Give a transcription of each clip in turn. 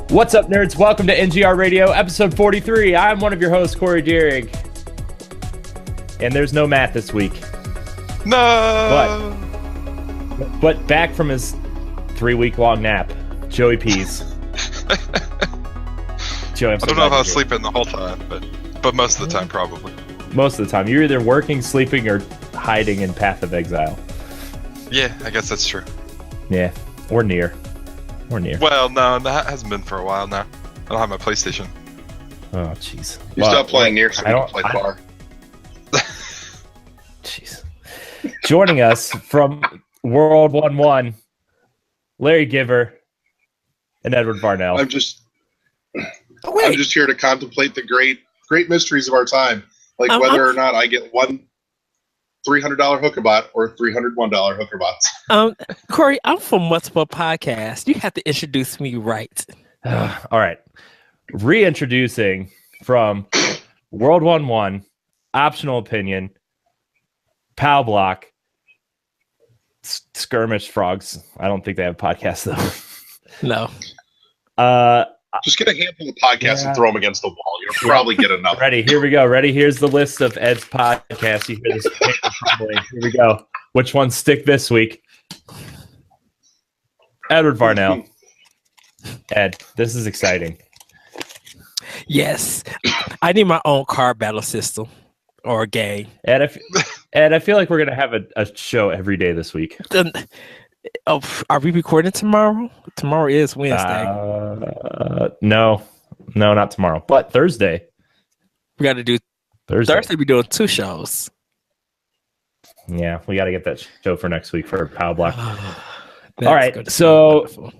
What's up, nerds? Welcome to NGR Radio, episode 43. I'm one of your hosts, Corey Deering. And there's no Matt this week. No! But back from his 3-week-long nap, Joey Pease. Joey, I don't know if I was sleeping the whole time, but most of the time, probably. Most of the time. You're either working, sleeping, or hiding in Path of Exile. Yeah, I guess that's true. Yeah, or near. Well, no, that hasn't been for a while now. I don't have my PlayStation. Oh, jeez. You stop playing near so you can play far. Jeez. Joining us from World 1-1, Larry Giver and Edward Varnell. I'm just here to contemplate the great mysteries of our time, like whether or not I get one $300 hookerbot or $301 hookerbots. Corey, I'm from Multiple Podcast. You have to introduce me right. All right. Reintroducing from World 1-1, Optional Opinion, Pow Block, Skirmish Frogs. I don't think they have a podcast, though. No. Just get a handful of podcasts and throw them against the wall. You'll probably get enough. Ready? Here we go. Ready? Here's the list of Ed's podcasts. You hear this? Probably. Here we go. Which ones stick this week? Edward Varnell. Ed, this is exciting. Yes. I need my own car battle system or a game. Ed, I feel like we're going to have a show every day this week. Are we recording tomorrow? Tomorrow is Wednesday. No, not tomorrow. But Thursday. We got to do Thursday. We're doing 2 shows. Yeah, we got to get that show for next week for Power Block. All right, so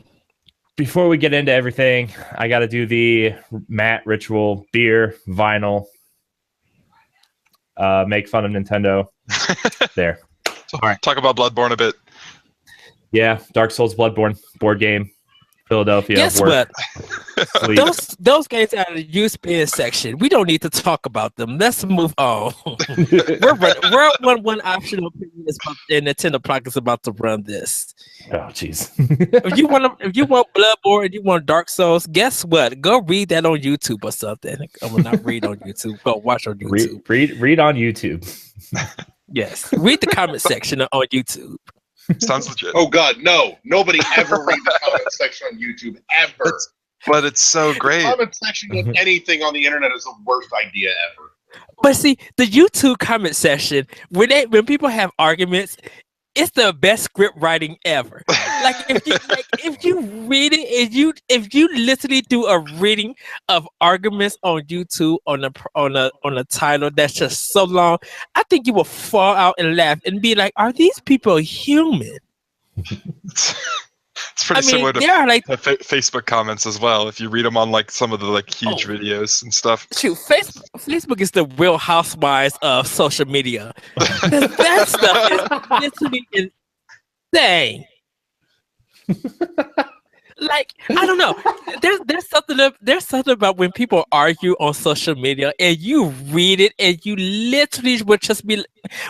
before we get into everything, I got to do the Matt ritual: beer, vinyl, make fun of Nintendo. There. All right. Talk about Bloodborne a bit. Yeah, Dark Souls, Bloodborne, board game, Philadelphia. Guess what? Those games out of the used bin section. We don't need to talk about them. Let's move on. we're one optional opinion and Nintendo Block is about to run this. Oh, jeez. if you want Bloodborne and you want Dark Souls, guess what? Go read that on YouTube or something. I will not read on YouTube. Go watch on YouTube. Read on YouTube. Yes, read the comment section on YouTube. Sounds legit. Oh God, no! Nobody ever read the comment section on YouTube ever. But it's so great. The comment section of anything on the internet is the worst idea ever. But see, the YouTube comment section, when people have arguments, it's the best script writing ever. Like if you read it, if you literally do a reading of arguments on YouTube on a title that's just so long, I think you will fall out and laugh and be like, "Are these people human?" It's pretty similar to Facebook comments as well. If you read them on like some of the huge videos and stuff. Shoot, Facebook is the Real Housewives of social media. That stuff is literally insane. Like, I don't know. There's something about when people argue on social media and you read it and you literally would just be,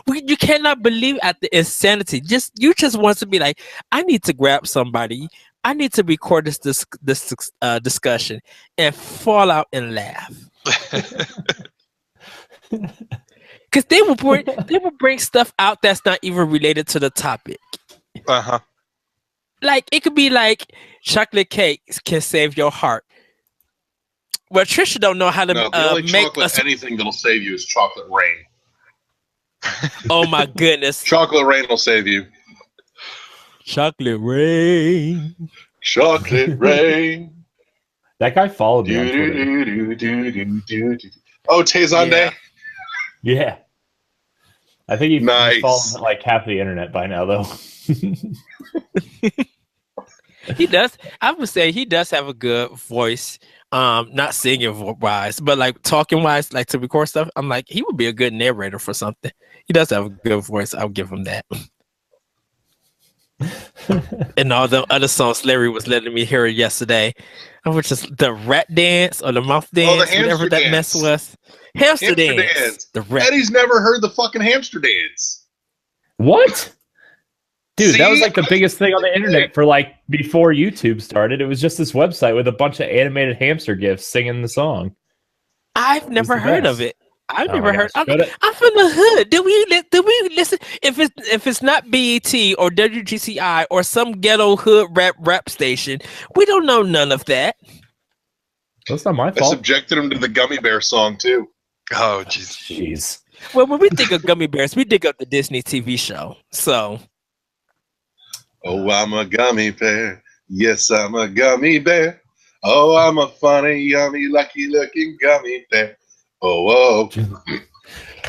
you cannot believe at the insanity. You just want to be like, I need to grab somebody. I need to record this discussion and fall out and laugh. Because they will bring stuff out that's not even related to the topic. Uh-huh. Like, it could be like chocolate cakes can save your heart. Well, Trisha don't know how to the only make anything that'll save you is chocolate rain. Oh my goodness. Chocolate rain will save you. Chocolate rain. Chocolate rain. That guy followed me on Twitter. Oh, Tezande? Yeah. I think he's followed like half the internet by now, though. He does. I would say he does have a good voice. Not singing wise, but like talking wise, like to record stuff. I'm like, he would be a good narrator for something. He does have a good voice. I'll give him that. And all the other songs Larry was letting me hear yesterday, which is the rat dance or the mouth dance, whatever that mess was. Hamster dance. Eddie's never heard the fucking hamster dance. What? Dude, that was See, like the biggest thing on the internet for like before YouTube started. It was just this website with a bunch of animated hamster gifs singing the song. I've never the heard best. of it. I've Oh never my heard. gosh. I'm from the hood. Do we listen? If it's not BET or WGCI or some ghetto hood rap station, we don't know none of that. That's not my I fault. subjected him to the Gummy Bear song too. Oh, jeez. Jeez. Well, when we think of gummy bears, we think of the Disney TV show. So, Oh, I'm a gummy bear. Yes, I'm a gummy bear. Oh, I'm a funny, yummy, lucky-looking gummy bear. Oh, whoa.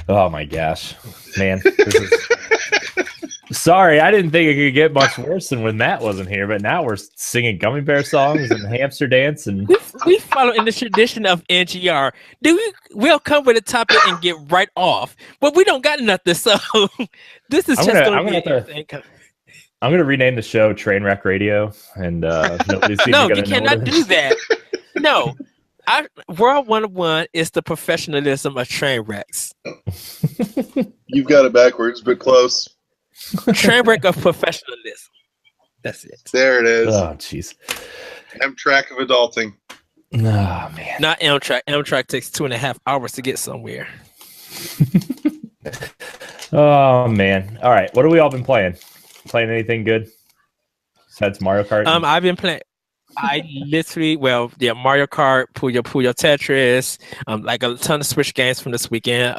Oh my gosh, man. This is... Sorry, I didn't think it could get much worse than when Matt wasn't here, but now we're singing gummy bear songs and hamster dance, and we follow in the tradition of NGR. We'll come with a topic and get right off, but we don't got nothing. So this is I'm gonna rename the show Trainwreck Radio, and nobody's no, you cannot do that. No, World 101 is the professionalism of train wrecks. You've got it backwards, but close. Train wreck of professionalism. That's it. There it is. Oh, jeez. Amtrak of adulting. Oh man. Not Amtrak. Amtrak takes 2.5 hours to get somewhere. Oh man. All right. What have we all been playing? Playing anything good besides Mario Kart? I've been playing. Mario Kart, Puyo Tetris, like a ton of Switch games from this weekend.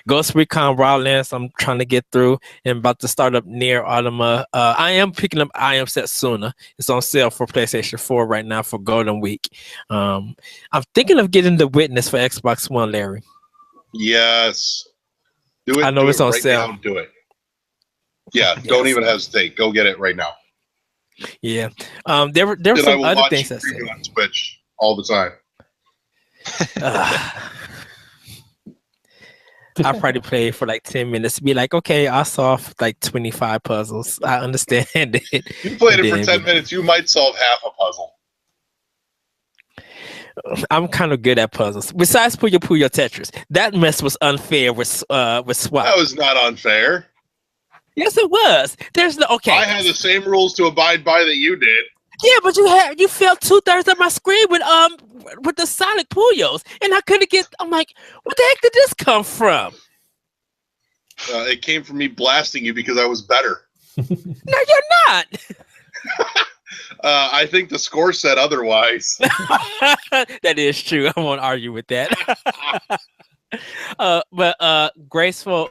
Ghost Recon Wildlands, I'm trying to get through and about to start up Near Automata. I am picking up I Am Setsuna. It's on sale for PlayStation 4 right now for Golden Week. I'm thinking of getting The Witness for Xbox One, Larry. Yes. Do it. I know it's on sale. Now, do it. Yeah, don't even hesitate. Go get it right now. Yeah. There were some other things that said on Twitch all the time. I probably played for like 10 minutes to be like, okay, I solved like 25 puzzles. I understand it. You played it for 10 minutes, you might solve half a puzzle. I'm kind of good at puzzles. Besides Puyo Tetris, that mess was unfair with Swap. That was not unfair. Yes, it was. There's no okay. I had the same rules to abide by that you did. Yeah, but you filled 2/3 of my screen with the Sonic Puyos, and I couldn't get. I'm like, what the heck did this come from? It came from me blasting you because I was better. No, you're not. I think the score said otherwise. That is true. I won't argue with that. But Graceful.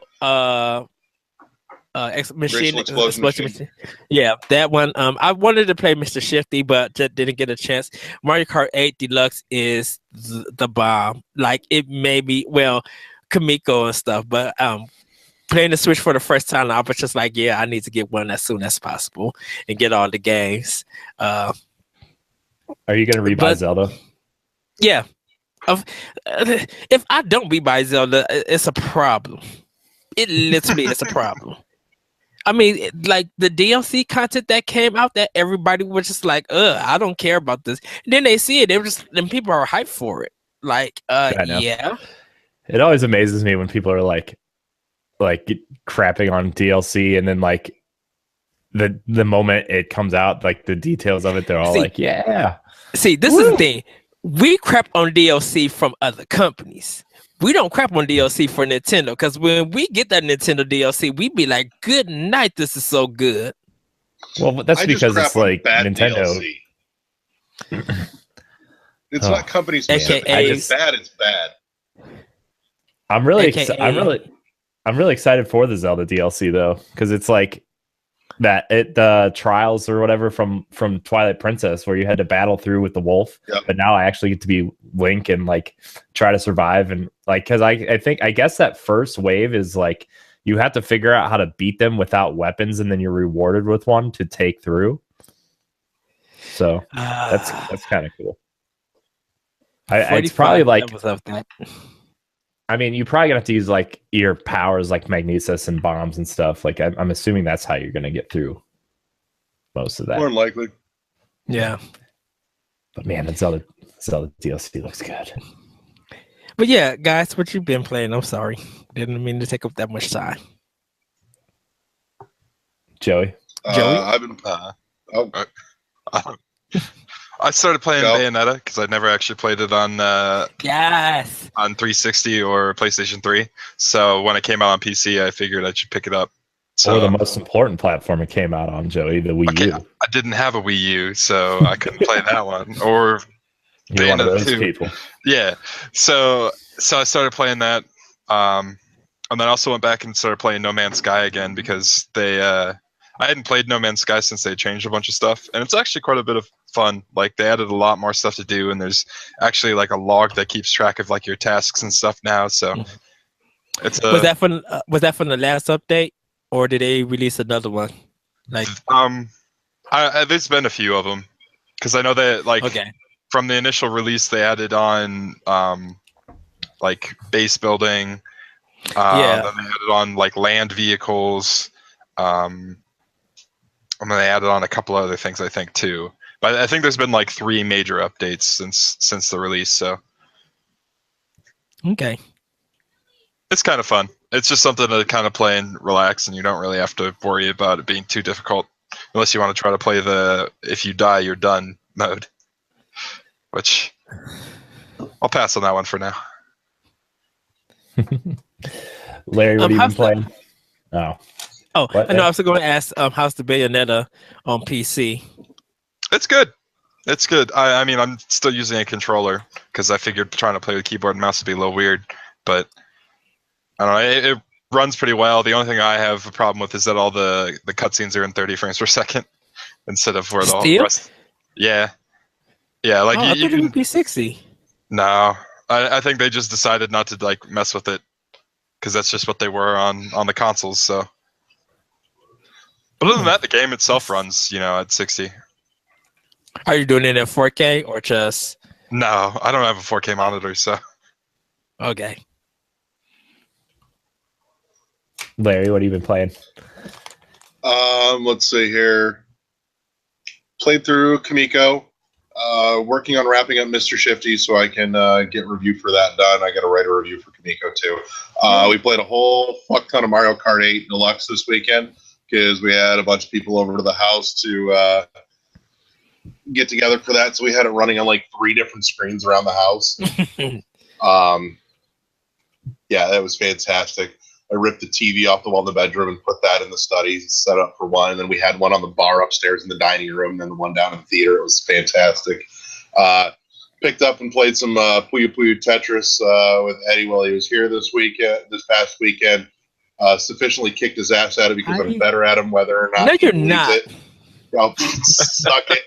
Machine. Yeah, that one. I wanted to play Mr. Shifty, but didn't get a chance. Mario Kart 8 Deluxe is the bomb. Like it may be Kamiko and stuff, but playing the Switch for the first time, I was just like, yeah, I need to get one as soon as possible and get all the games. Are you gonna rebuy Zelda? Yeah. If I don't rebuy Zelda, it's a problem. It literally is a problem. I mean, like the DLC content that came out, that everybody was just like, I don't care about this. And then they see it, then people are hyped for it. Like, yeah. It always amazes me when people are like crapping on DLC, and then like the moment it comes out, like the details of it, they're all like, yeah. See, this is the thing. We crap on DLC from other companies. We don't crap on DLC for Nintendo, because when we get that Nintendo DLC, we be like, good night, this is so good. Well, that's because it's like Nintendo. It's not company specific. It's bad, it's bad. I'm really excited for the Zelda DLC though, because it's like the trials or whatever from Twilight Princess, where you had to battle through with the wolf. Yep. But now I actually get to be Link and like try to survive, and like, because I guess that first wave is like you have to figure out how to beat them without weapons, and then you're rewarded with one to take through. So that's kind of cool. It's probably like, I mean, you probably gonna have to use like your powers, like magnesis and bombs and stuff. Like I'm assuming that's how you're gonna get through most of that. More than likely. Yeah. But man, the Zelda DLC looks good. But yeah, guys, what you've been playing? I'm sorry, didn't mean to take up that much time. Joey. Joey? I've been. I started playing Bayonetta because I'd never actually played it on on 360 or PlayStation 3. So when it came out on PC, I figured I should pick it up. So, or the most important platform it came out on, Joey, the Wii U. I didn't have a Wii U, so I couldn't play that one. Or You're one of those 2. people. Yeah. So I started playing that, and then I also went back and started playing No Man's Sky again because I hadn't played No Man's Sky since they changed a bunch of stuff, and it's actually quite a bit of fun. Like they added a lot more stuff to do, and there's actually like a log that keeps track of like your tasks and stuff now. So it's was that from the last update, or did they release another one? Like there's been a few of them because I know that like from the initial release they added on like base building. Then they added on like land vehicles. And then they added on a couple other things, I think, too. But I think there's been like 3 major updates since the release. So, okay, it's kind of fun. It's just something to kind of play and relax, and you don't really have to worry about it being too difficult, unless you want to try to play the "if you die, you're done" mode, which I'll pass on that one for now. Larry, what have you been playing? Oh, I know. I was going to ask, how's the Bayonetta on PC? It's good. It's good. I mean, I'm still using a controller because I figured trying to play with keyboard and mouse would be a little weird. But I don't know. It runs pretty well. The only thing I have a problem with is that all the cutscenes are in 30 frames per second instead of where the whole rest. Yeah. Yeah. Like I thought it would be 60. No, I think they just decided not to like mess with it because that's just what they were on the consoles. So. But other than that, the game itself runs, at 60. Are you doing it in 4K or just? No, I don't have a 4K monitor, so. Okay. Larry, what have you been playing? Let's see here. Played through Kamiko. Working on wrapping up Mr. Shifty so I can get review for that done. I got to write a review for Kamiko too. We played a whole fuck ton of Mario Kart 8 Deluxe this weekend. Because we had a bunch of people over to the house to get together for that. So we had it running on like 3 different screens around the house. Yeah, that was fantastic. I ripped the TV off the wall in the bedroom and put that in the study, set up for one. And then we had one on the bar upstairs in the dining room, and then the one down in the theater. It was fantastic. Picked up and played some Puyo Puyo Tetris with Eddie while he was here this past weekend. Sufficiently kicked his ass at it because I'm better at him, whether or not. No, you're not. I'll suck it.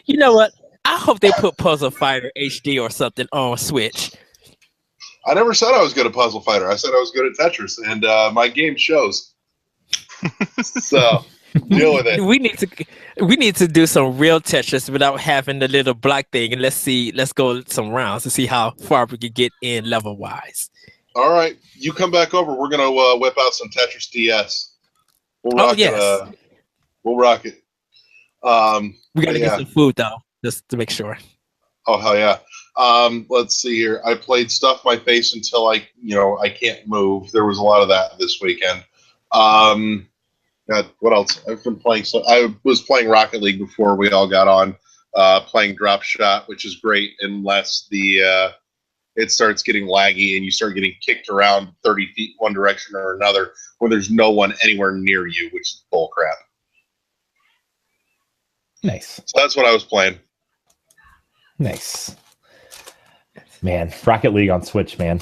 You know what? I hope they put Puzzle Fighter HD or something on Switch. I never said I was good at Puzzle Fighter. I said I was good at Tetris, and my game shows. So deal with it. We need to do some real Tetris without having the little black thing, and let's go some rounds to see how far we can get in level wise. All right, you come back over. We're gonna whip out some Tetris DS. We'll rock it. We'll rock it. We gotta get some food though, just to make sure. Oh hell yeah! Let's see here. I played Stuff My Face until I can't move. There was a lot of that this weekend. God, what else? I've been playing. So I was playing Rocket League before we all got on. Playing Drop Shot, which is great unless it starts getting laggy and you start getting kicked around 30 feet one direction or another when there's no one anywhere near you, which is bull crap. Nice. So that's what I was playing. Nice. Man, Rocket League on Switch, man.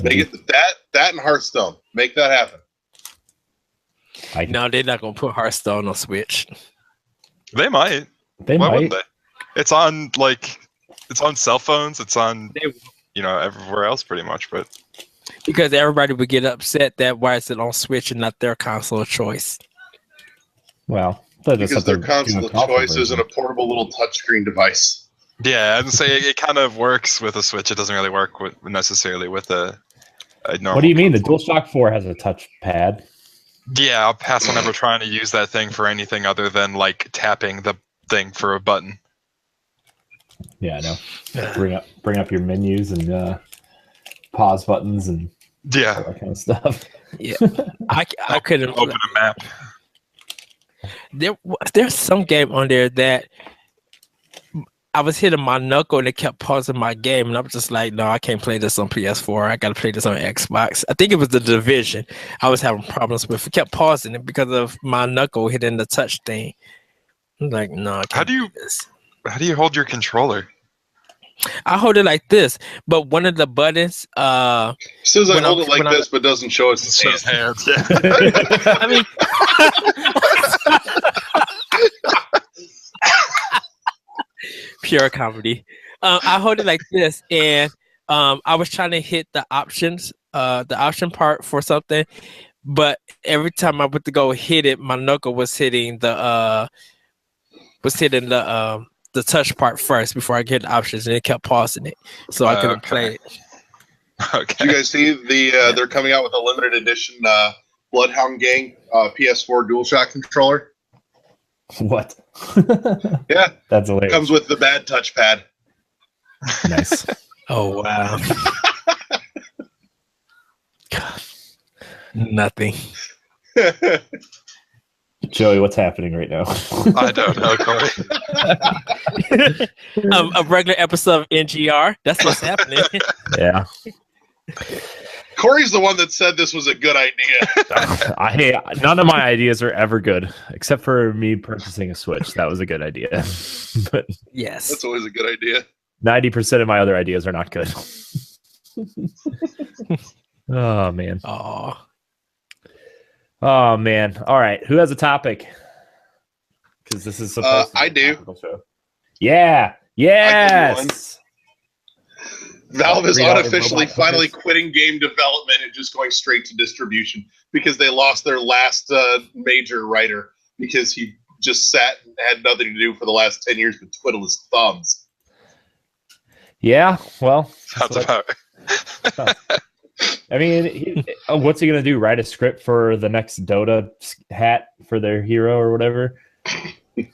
Make it that and Hearthstone. Make that happen. No, they're not going to put Hearthstone on Switch. They might. Why wouldn't they? It's on cell phones. It's on everywhere else pretty much, but because everybody would get upset that why is it on Switch and not their console of choice? Well, because their console of choice isn't a portable little touchscreen device. Yeah, I'd say it kind of works with a Switch. It doesn't really work necessarily with a normal. What do you mean? The DualShock 4 has a touchpad. Yeah, I'll pass on ever trying to use that thing for anything other than like tapping the thing for a button. Yeah, I know. Bring up your menus and pause buttons and all that kind of stuff. Yeah, I couldn't open a map. There's some game on there that I was hitting my knuckle and it kept pausing my game, and I was just like, no, I can't play this on PS4. I gotta play this on Xbox. I think it was the Division I was having problems with. It kept pausing it because of my knuckle hitting the touch thing. I'm like, no, I can't do this. How do you hold your controller? I hold it like this, but one of the buttons. Says I hold it like this, but doesn't show us his hands. Yeah. I mean, pure comedy. I hold it like this, and I was trying to hit the option part for something, but every time I went to go hit it, my knuckle was hitting the touch part first before I get the options, and it kept pausing it, so I couldn't play it. Okay. Did you guys see they're coming out with a limited edition Bloodhound Gang PS4 DualShock controller? What? Yeah, that's hilarious. Comes with the bad touchpad. Nice. Oh wow. God. Nothing. Joey, what's happening right now? I don't know, Corey. A regular episode of NGR. That's what's happening. Yeah. Corey's the one that said this was a good idea. Hey, none of my ideas are ever good, except for me purchasing a Switch. That was a good idea. But yes, that's always a good idea. 90% of my other ideas are not good. Oh man. Oh man. All right. Who has a topic? Because this is supposed to be I do. Show. Yeah. Yes. Valve is unofficially finally quitting game development and just going straight to distribution because they lost their last major writer because he just sat and had nothing to do for the last 10 years but twiddle his thumbs. Yeah, well. Sounds about right. I mean, what's he going to do? Write a script for the next Dota hat for their hero or whatever? They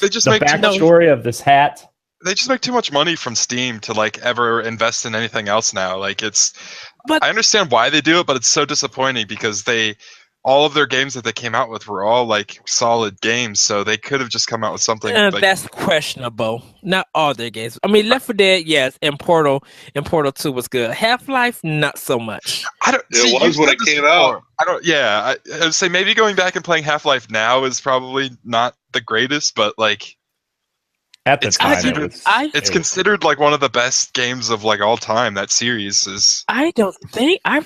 just make backstory of this hat. They just make too much money from Steam to like ever invest in anything else now. Like I understand why they do it, but it's so disappointing because all of their games that they came out with were all like solid games, so they could have just come out with something. That's questionable. Not all their games. I mean, Left 4 Dead, yes, and Portal 2 was good. Half-Life, not so much. It was when it came out. I would say maybe going back and playing Half-Life now is probably not the greatest, but like. At the time, it's considered like one of the best games of like all time. That series is. I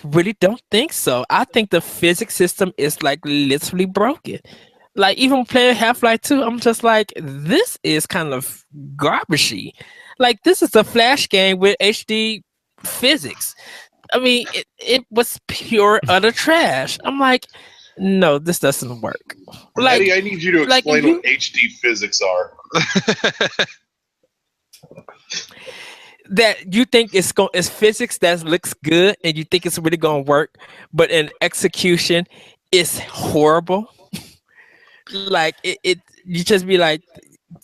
really don't think so. I think the physics system is like literally broken. Like even playing Half-Life 2, I'm just like, this is kind of garbagey. Like this is a Flash game with HD physics. I mean, it was pure utter trash. I'm like, no, this doesn't work. Like, Eddie, I need you to explain what HD physics are. That you think it's physics that looks good and you think it's really going to work, but in execution, it's horrible. Like you just be like,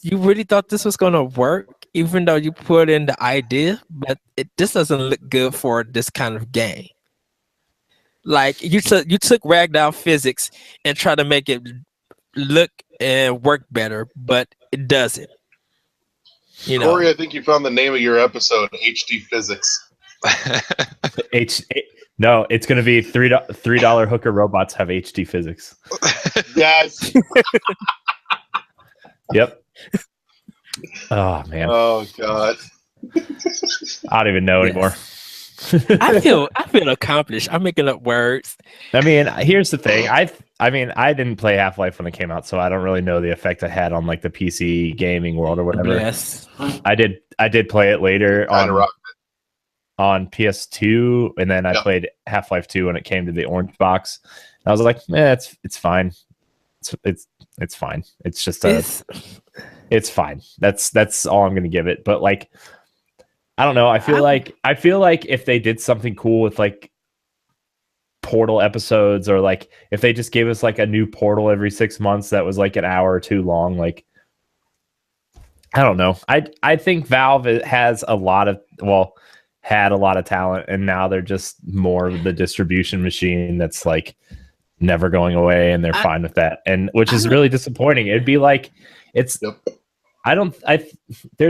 you really thought this was going to work, even though you put in the idea, but this doesn't look good for this kind of game. Like you took ragdoll physics and try to make it look and work better, but it doesn't. Corey, I think you found the name of your episode, HD Physics. No, it's going to be $3 hooker robots have HD physics. Yes. Yep. Oh man. Oh god. I don't even know anymore. I feel accomplished. I'm making up words. I mean, here's the thing. I didn't play Half-Life when it came out, so I don't really know the effect it had on like the PC gaming world or whatever. Yes. I did play it later on PS2, and then I played Half-Life 2 when it came to the orange box. I was like, it's fine. It's fine. It's just it's fine. That's all I'm gonna give it. But like, I don't know. I feel like if they did something cool with like Portal episodes, or like if they just gave us like a new Portal every 6 months that was like an hour or two long, like I don't know. I think Valve has a lot of had a lot of talent, and now they're just more of the distribution machine that's like never going away, and they're fine with that, and which is really disappointing. It'd be like there's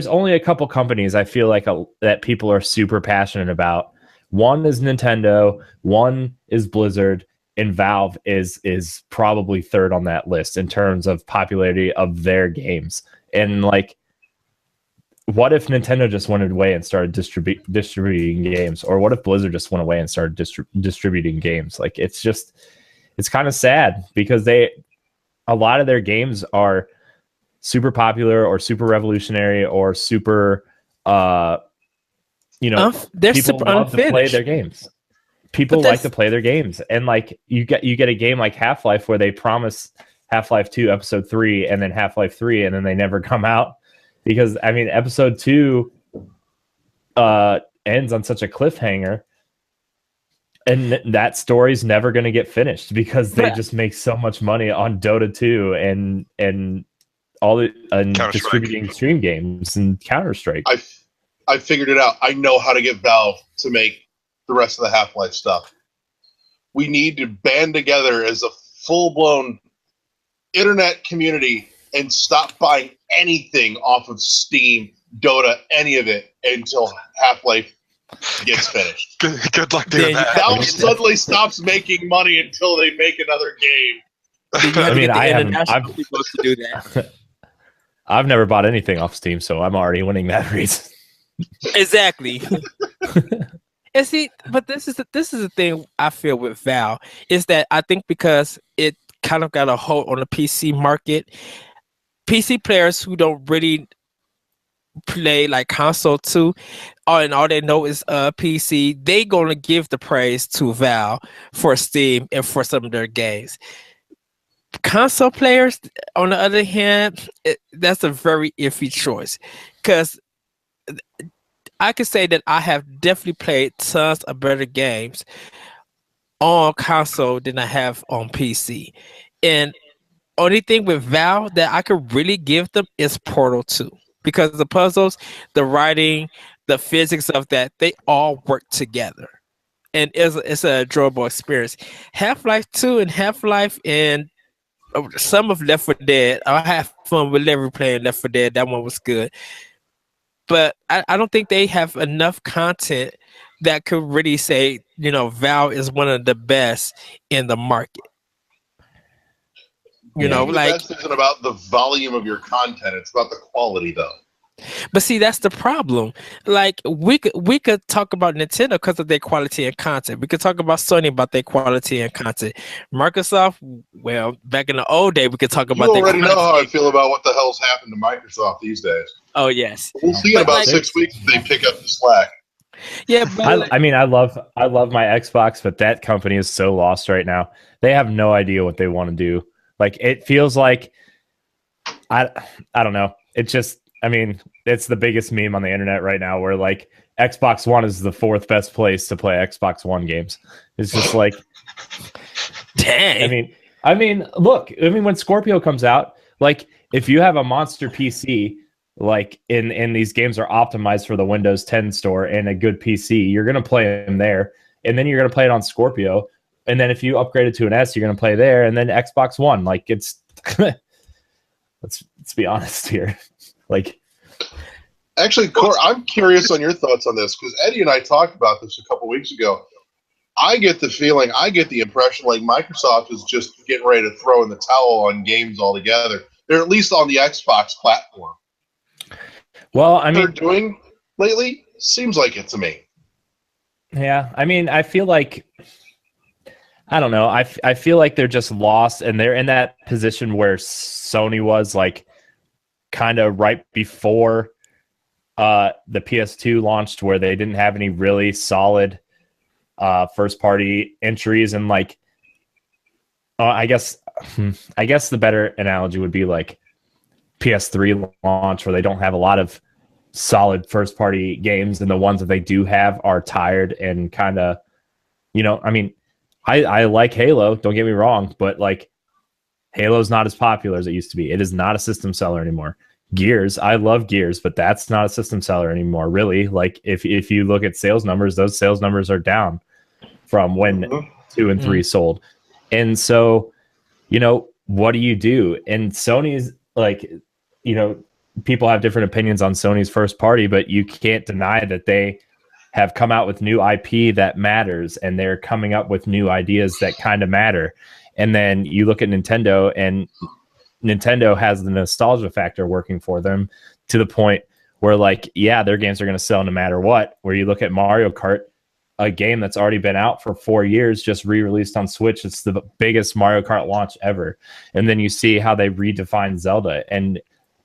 only a couple companies I feel like that people are super passionate about. One is Nintendo, one is Blizzard, and Valve is probably third on that list in terms of popularity of their games. And like, what if Nintendo just went away and started distributing games? Or what if Blizzard just went away and started distributing games? Like, it's kind of sad because a lot of their games are super popular or super revolutionary or super, people love to play their games. People like to play their games. And like, you get a game like Half-Life where they promise Half-Life 2 episode 3 and then Half-Life 3 and then they never come out. Because, I mean, episode 2 ends on such a cliffhanger, and that story's never going to get finished because they just make so much money on Dota 2 and all the distributing stream games and Counter-Strike. I figured it out. I know how to get Valve to make the rest of the Half-Life stuff. We need to band together as a full-blown internet community and stop buying anything off of Steam, Dota, any of it until Half-Life gets finished. Good luck doing that. Valve suddenly stops making money until they make another game. People to do that. I've never bought anything off Steam, so I'm already winning that race. Exactly. And see, but this is the thing I feel with Valve is that I think because it kind of got a hold on the PC market. PC players who don't really play like console too, and all they know is PC, they gonna give the praise to Valve for Steam and for some of their games. Console players, on the other hand, that's a very iffy choice because I can say that I have definitely played tons of better games on console than I have on PC, and only thing with Valve that I could really give them is Portal 2 because the puzzles, the writing, the physics of that, they all work together. And it's an enjoyable experience. Half-Life 2 and Half-Life and some of Left 4 Dead, I have fun with never playing Left 4 Dead. That one was good. But I don't think they have enough content that could really say, Valve is one of the best in the market. The best isn't about the volume of your content; it's about the quality, though. But see, that's the problem. Like we could talk about Nintendo because of their quality and content. We could talk about Sony about their quality and content. Microsoft, well, back in the old day, we could talk about. You already know how I feel about what the hell's happened to Microsoft these days. Oh yes, we'll see in about 6 weeks if they pick up the slack. Yeah, but I love my Xbox, but that company is so lost right now. They have no idea what they want to do. Like, it feels like, I don't know. It's just, it's the biggest meme on the internet right now where, like, Xbox One is the 4th best place to play Xbox One games. It's just like, dang. Look, when Scorpio comes out, like, if you have a monster PC, like, in these games are optimized for the Windows 10 store and a good PC, you're going to play them there. And then you're going to play it on Scorpio. And then if you upgrade it to an S, you're going to play there, and then Xbox One. Like, it's let's be honest here. Like, actually, Cor, I'm curious on your thoughts on this because Eddie and I talked about this a couple weeks ago. I get the impression like Microsoft is just getting ready to throw in the towel on games altogether. They're at least on the Xbox platform. Well, what they're doing lately seems like it to me. Yeah, I feel like. I don't know. I feel like they're just lost, and they're in that position where Sony was, like, kind of right before the PS2 launched, where they didn't have any really solid first-party entries, and like, I guess the better analogy would be like PS3 launch, where they don't have a lot of solid first-party games, and the ones that they do have are tired and kind of, I like Halo, don't get me wrong, but like Halo's not as popular as it used to be. It is not a system seller anymore. Gears. I love Gears, but that's not a system seller anymore, really. Like if you look at sales numbers, those sales numbers are down from when 2 and 3 sold. And so, what do you do? And Sony's like, people have different opinions on Sony's first party, but you can't deny that they have come out with new IP that matters, and they're coming up with new ideas that kind of matter. And then you look at Nintendo, and Nintendo has the nostalgia factor working for them to the point where, like, yeah, their games are going to sell no matter what. Where you look at Mario Kart, a game that's already been out for 4 years, just re-released on Switch. It's the biggest Mario Kart launch ever. And then you see how they redefine Zelda. And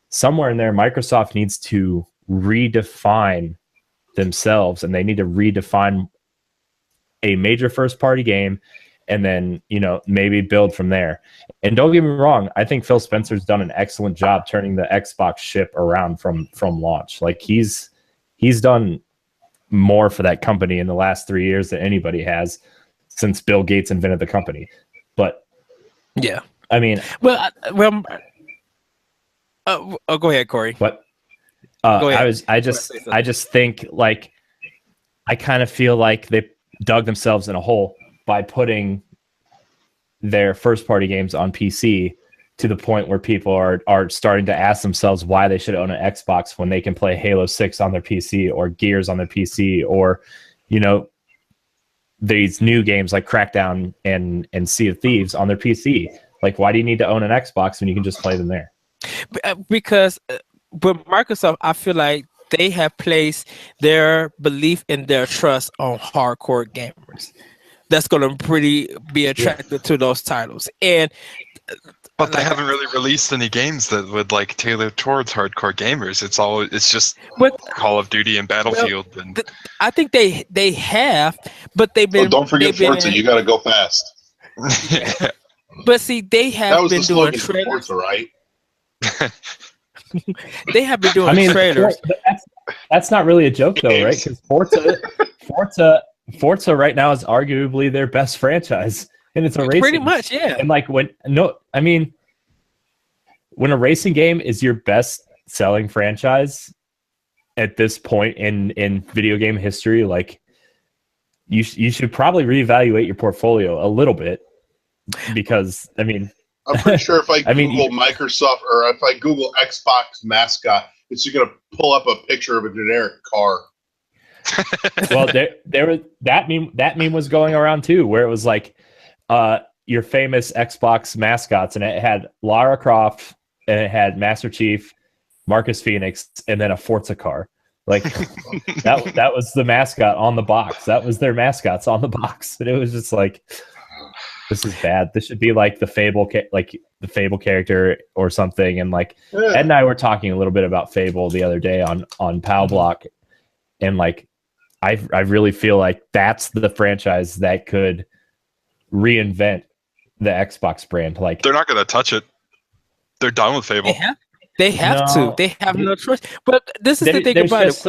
somewhere in there, Microsoft needs to redefine themselves, and they need to redefine a major first-party game, and then, maybe build from there. And don't get me wrong, I think Phil Spencer's done an excellent job turning the Xbox ship around from launch. Like he's done more for that company in the last 3 years than anybody has since Bill Gates invented the company. But yeah, I mean, go ahead, Corey. What? Go ahead. I just think, like, I kind of feel like they dug themselves in a hole by putting their first party games on PC to the point where people are starting to ask themselves why they should own an Xbox when they can play Halo 6 on their PC or Gears on their PC, or, these new games like Crackdown and Sea of Thieves on their PC. Like, why do you need to own an Xbox when you can just play them there? Because with Microsoft, I feel like they have placed their belief and their trust on hardcore gamers. That's going to be attracted to those titles. But they haven't really released any games that would like tailor towards hardcore gamers. It's just Call of Duty and Battlefield. I think they have, but they've been. Oh, don't forget Forza. You got to go fast. Yeah. But see, they have been doing trailers. Forza, right? They have been doing trailers. That's not really a joke, though, right? Because Forza right now is arguably their best franchise, and it's a racing. Pretty much, yeah. And like when a racing game is your best selling franchise at this point in video game history, like you should probably reevaluate your portfolio a little bit, because I'm pretty sure if I Google Microsoft, or if I Google Xbox mascot, it's just going to pull up a picture of a generic car. Well, that meme was going around too, where it was like your famous Xbox mascots, and it had Lara Croft, and it had Master Chief, Marcus Phoenix, and then a Forza car. Like that was the mascot on the box. That was their mascots on the box, and it was just like, this is bad. This should be like the Fable, character or something. And like Ed and I were talking a little bit about Fable the other day on Pow Block, and like I really feel like that's the franchise that could reinvent the Xbox brand. Like, they're not going to touch it. They're done with Fable. They have to. They have no choice. But this is the thing about it.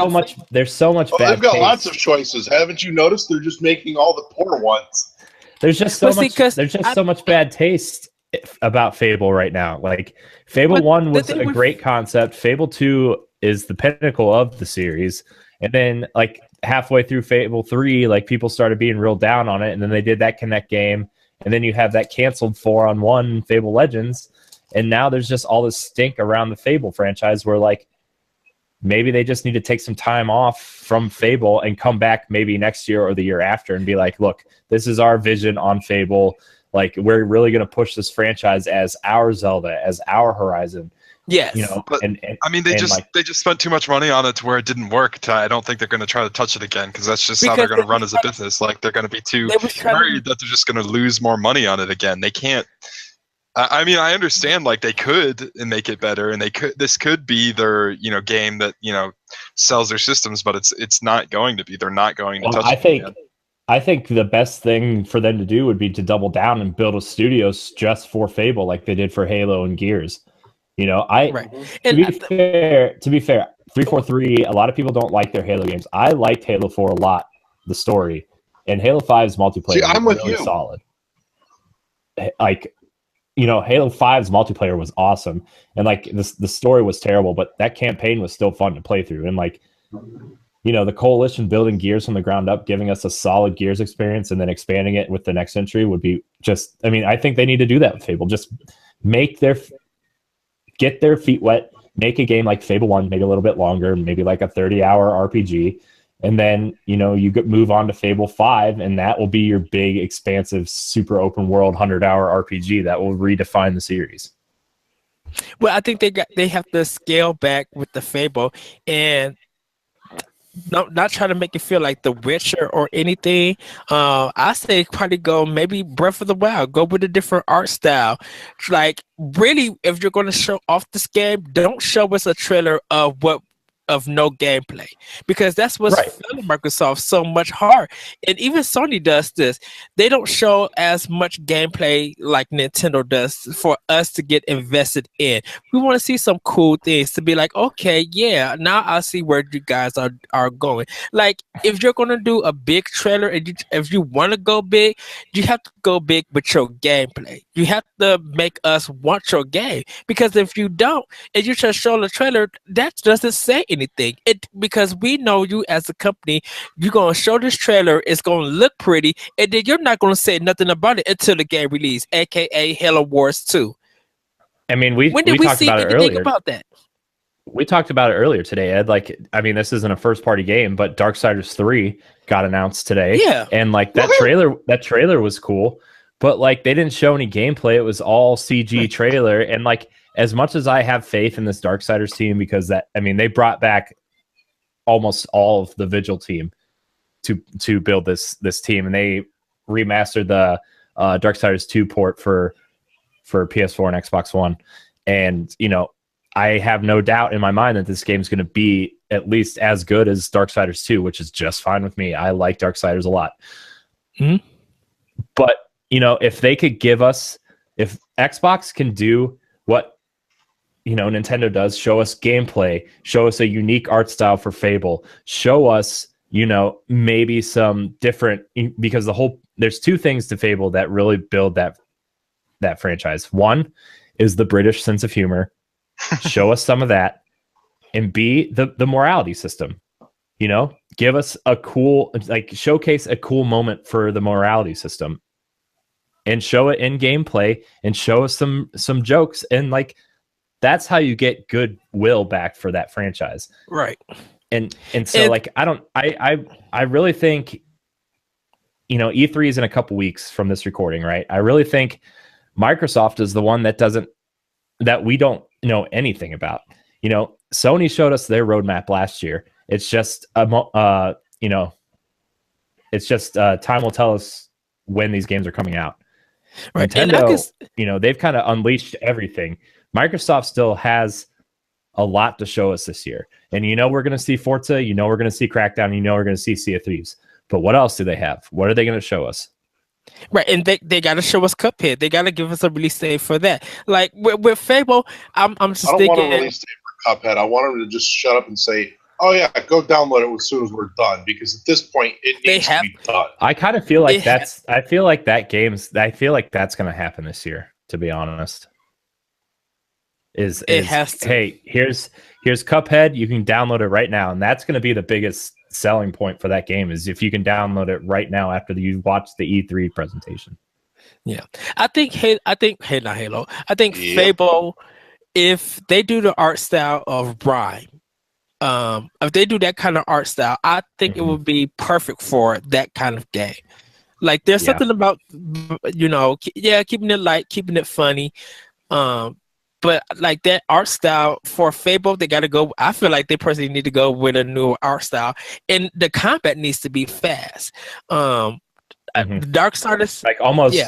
There's so much bad they've got taste. lots of choices. Haven't you noticed? They're just making all the poor ones. There's just so much bad taste about Fable right now. Like, Fable 1 was a great concept. Fable 2 is the pinnacle of the series. And then like halfway through Fable 3, like people started being real down on it, and then they did that Kinect game, and then you have that canceled 4-on-1 Fable Legends, and now there's just all this stink around the Fable franchise where like maybe they just need to take some time off from Fable and come back maybe next year or the year after and be like, look, this is our vision on Fable. Like, we're really going to push this franchise as our Zelda, as our Horizon. Yes. But, they just spent too much money on it to where it didn't work. I don't think they're going to try to touch it again, because that's just how they're going to run as a business. Like, they're going to be too worried that they're just going to lose more money on it again. They can't. I understand, like, they could and make it better, and this could be their, game that, sells their systems, but it's not going to be. They're not going to touch it. I think the best thing for them to do would be to double down and build a studio just for Fable, like they did for Halo and Gears. To be fair, 343, a lot of people don't like their Halo games. I liked Halo 4 a lot, the story, and Halo 5's multiplayer is really solid. Like, Halo 5's multiplayer was awesome, and like the story was terrible, but that campaign was still fun to play through. And like, the Coalition building Gears from the ground up, giving us a solid Gears experience, and then expanding it with the next entry would be just. I mean, I think they need to do that with Fable. Just get their feet wet, make a game like Fable 1, maybe a little bit longer, maybe like a 30-hour RPG. And then, you move on to Fable 5, and that will be your big, expansive, super open world 100-hour RPG that will redefine the series. Well, I think they have to scale back with the Fable and not try to make it feel like The Witcher or anything. I say probably go maybe Breath of the Wild. Go with a different art style. Like, really, if you're going to show off this game, don't show us a trailer of no gameplay, because that's what's filling Microsoft so much hard. And even Sony does this. They don't show as much gameplay like Nintendo does for us to get invested in. We want to see some cool things to be like, okay, yeah, now I see where you guys are going. Like, if you're going to do a big trailer and if you want to go big, you have to go big with your gameplay. You have to make us want your game, because if you don't and you just show the trailer, that doesn't say anything. Because we know you as a company, you're gonna show this trailer, it's gonna look pretty, and then you're not gonna say nothing about it until the game release, aka Halo Wars 2. I mean, we talked about it earlier. About that? We talked about it earlier today, Ed. Like, I mean, this isn't a first-party game, but Darksiders 3 got announced today. Yeah, and like that trailer was cool, but like they didn't show any gameplay. It was all CG trailer, and like, as much as I have faith in this Darksiders team, because they brought back almost all of the Vigil team to build this team, and they remastered the Darksiders 2 port for PS4 and Xbox One. And I have no doubt in my mind that this game is going to be at least as good as Darksiders 2, which is just fine with me. I like Darksiders a lot. Mm-hmm. But if they could give us, if Xbox can do what Nintendo does, show us gameplay, show us a unique art style for Fable, show us, maybe some different, because there's two things to Fable that really build that franchise. One is the British sense of humor. Show us some of that. And B, the morality system. Give us a cool, showcase a cool moment for the morality system, and show it in gameplay, and show us some jokes, and that's how you get goodwill back for that franchise. Right. And so I really think, E3 is in a couple weeks from this recording, right? I really think Microsoft is the one that we don't know anything about. Sony showed us their roadmap last year. It's just time will tell us when these games are coming out. Right. Nintendo, they've kind of unleashed everything. Microsoft still has a lot to show us this year. And we're going to see Forza, we're going to see Crackdown, we're going to see Sea of Thieves. But what else do they have? What are they going to show us? Right, and they got to show us Cuphead. They got to give us a release date for that. Like with Fable, I'm just thinking. I don't want a release date for Cuphead. I want them to just shut up and say, "Oh yeah, go download it as soon as we're done." Because at this point, it needs to be done. I kind of feel like I feel like that's going to happen this year. To be honest, hey, here's Cuphead. You can download it right now, and that's going to be the biggest selling point for that game, is if you can download it right now after you watch the E3 presentation. Yeah, I think Fable, if they do the art style of Rhyme, if they do that kind of art style, I think it would be perfect for that kind of game. Like, there's something about keeping it light, keeping it funny, but like that art style for Fable, they got to go. I feel like they personally need to go with a new art style, and the combat needs to be fast. Darksiders, like almost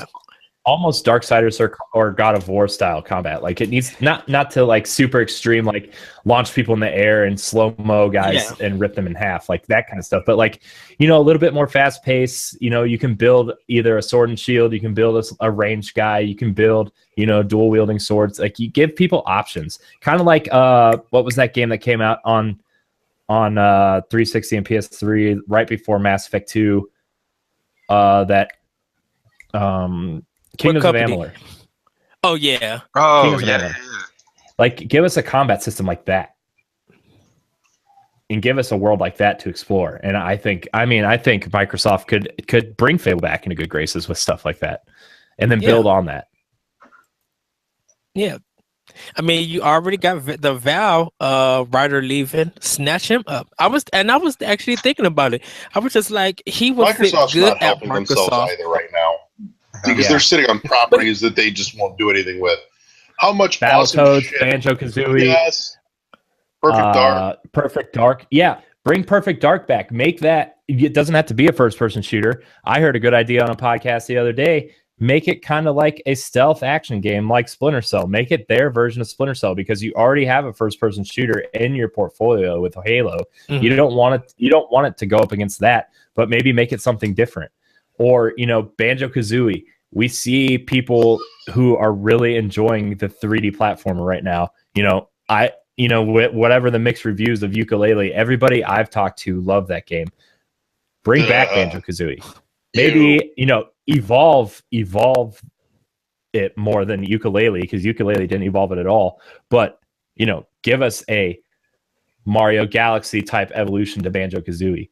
Darksiders or God of War style combat. Like, it needs not to like super extreme, like launch people in the air and slow-mo guys and rip them in half, like that kind of stuff. But like, a little bit more fast pace. You can build either a sword and shield, you can build a ranged guy, you can build, dual wielding swords. Like, you give people options. Kind of like what was that game that came out on 360 and PS3 right before Mass Effect 2? Kingdoms of Amalur. Oh yeah. Oh yeah. Like, give us a combat system like that, and give us a world like that to explore. And I think Microsoft could bring Fable back into good graces with stuff like that, and then build on that. Yeah. I mean, you already got the Val writer leaving. Snatch him up. I was actually thinking about it. I was just like, he would Microsoft's fit good not helping at themselves Microsoft either right now because they're sitting on properties that they just won't do anything with. How much Battletoads, Banjo-Kazooie, yes, Perfect Dark, yeah. Bring Perfect Dark back. Make that. It doesn't have to be a first-person shooter. I heard a good idea on a podcast the other day. Make it kind of like a stealth action game like Splinter Cell. Make it their version of Splinter Cell because you already have a first-person shooter in your portfolio with Halo. Mm-hmm. You don't want it to go up against that, but maybe make it something different. Or, Banjo-Kazooie. We see people who are really enjoying the 3D platformer right now. Whatever the mixed reviews of Yooka-Laylee, everybody I've talked to love that game. Bring back Banjo-Kazooie. Maybe, evolve it more than Yooka-Laylee, because Yooka-Laylee didn't evolve it at all. But, give us a Mario Galaxy type evolution to Banjo-Kazooie.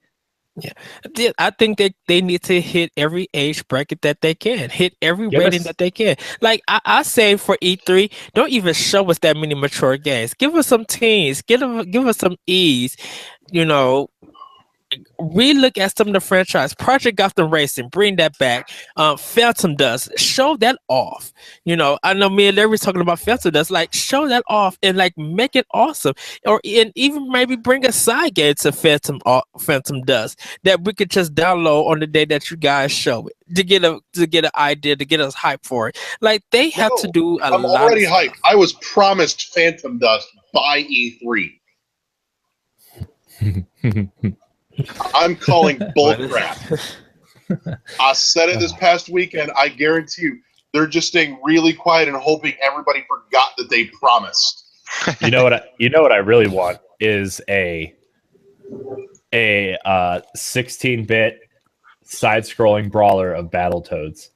Yeah, I think they need to hit every age bracket that they can, hit every rating that they can. Like I say for E3, don't even show us that many mature games. Give us some teens, give us some E's, relook at some of the franchise. Project Gotham Racing, bring that back. Phantom Dust, show that off. I know me and Larry's talking about Phantom Dust. Like, show that off and like make it awesome. And even maybe bring a side game to Phantom Dust that we could just download on the day that you guys show it to get an idea, to get us hyped for it. Like, they have to do a lot. I'm already hyped. I was promised Phantom Dust by E3. I'm calling bullcrap. I said it this past weekend. I guarantee you, they're just staying really quiet and hoping everybody forgot that they promised. You know what I really want is a 16-bit side-scrolling brawler of Battletoads.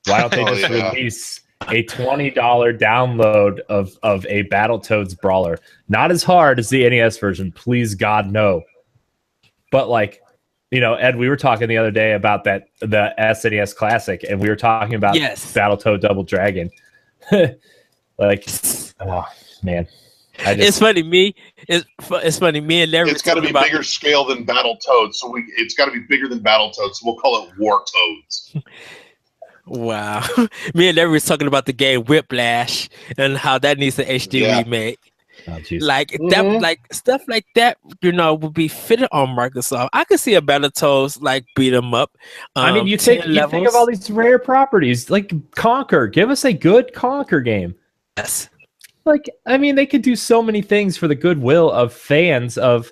Why don't they just release a $20 download of a Battletoads brawler? Not as hard as the NES version, please God, no. But Ed, we were talking the other day about the SNES Classic, and we were talking about Battletoad Double Dragon. Oh man, it's funny. It's funny. Me and Larry. It's got to be bigger scale than Battletoads, so it's got to be bigger than Battletoads. So we'll call it War Toads. Wow, me and Larry was talking about the game Whiplash and how that needs an HD remake. Oh, that, like stuff like that, would be fitted on Microsoft. I could see a Battletoads beat them up. You think of all these rare properties, like Conquer. Give us a good Conquer game. Yes. They could do so many things for the goodwill of fans of.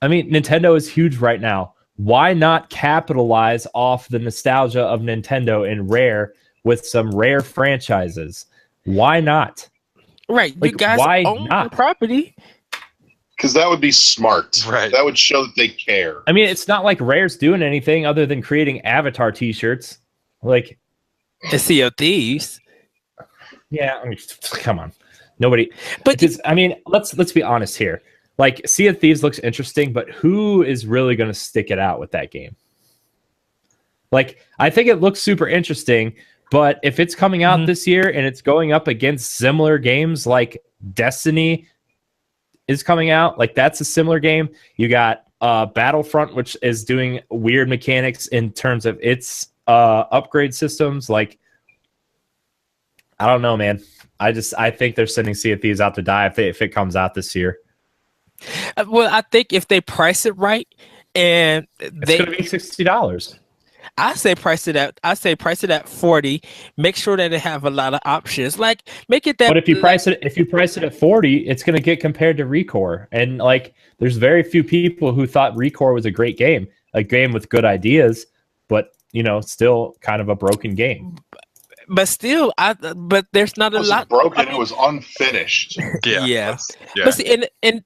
Nintendo is huge right now. Why not capitalize off the nostalgia of Nintendo and Rare with some Rare franchises? Why not? Right, you guys own the property. Because that would be smart. Right. That would show that they care. It's not like Rare's doing anything other than creating Avatar T-shirts. The Sea of Thieves. Yeah, come on, nobody. But let's be honest here. Sea of Thieves looks interesting, but who is really going to stick it out with that game? I think it looks super interesting. But if it's coming out this year and it's going up against similar games like Destiny is coming out, that's a similar game. You got Battlefront, which is doing weird mechanics in terms of its upgrade systems. I don't know, man. I think they're sending Sea of Thieves out to die if it comes out this year. Well, I think if they price it right and it's going to be $60. I say price it at $40. Make sure that they have a lot of options. Make it that. But if you price it at $40, it's going to get compared to Recore, and there's very few people who thought Recore was a great game, a game with good ideas, but still kind of a broken game. But still, but there's not a lot. Broken. It was unfinished. Yeah. But see, and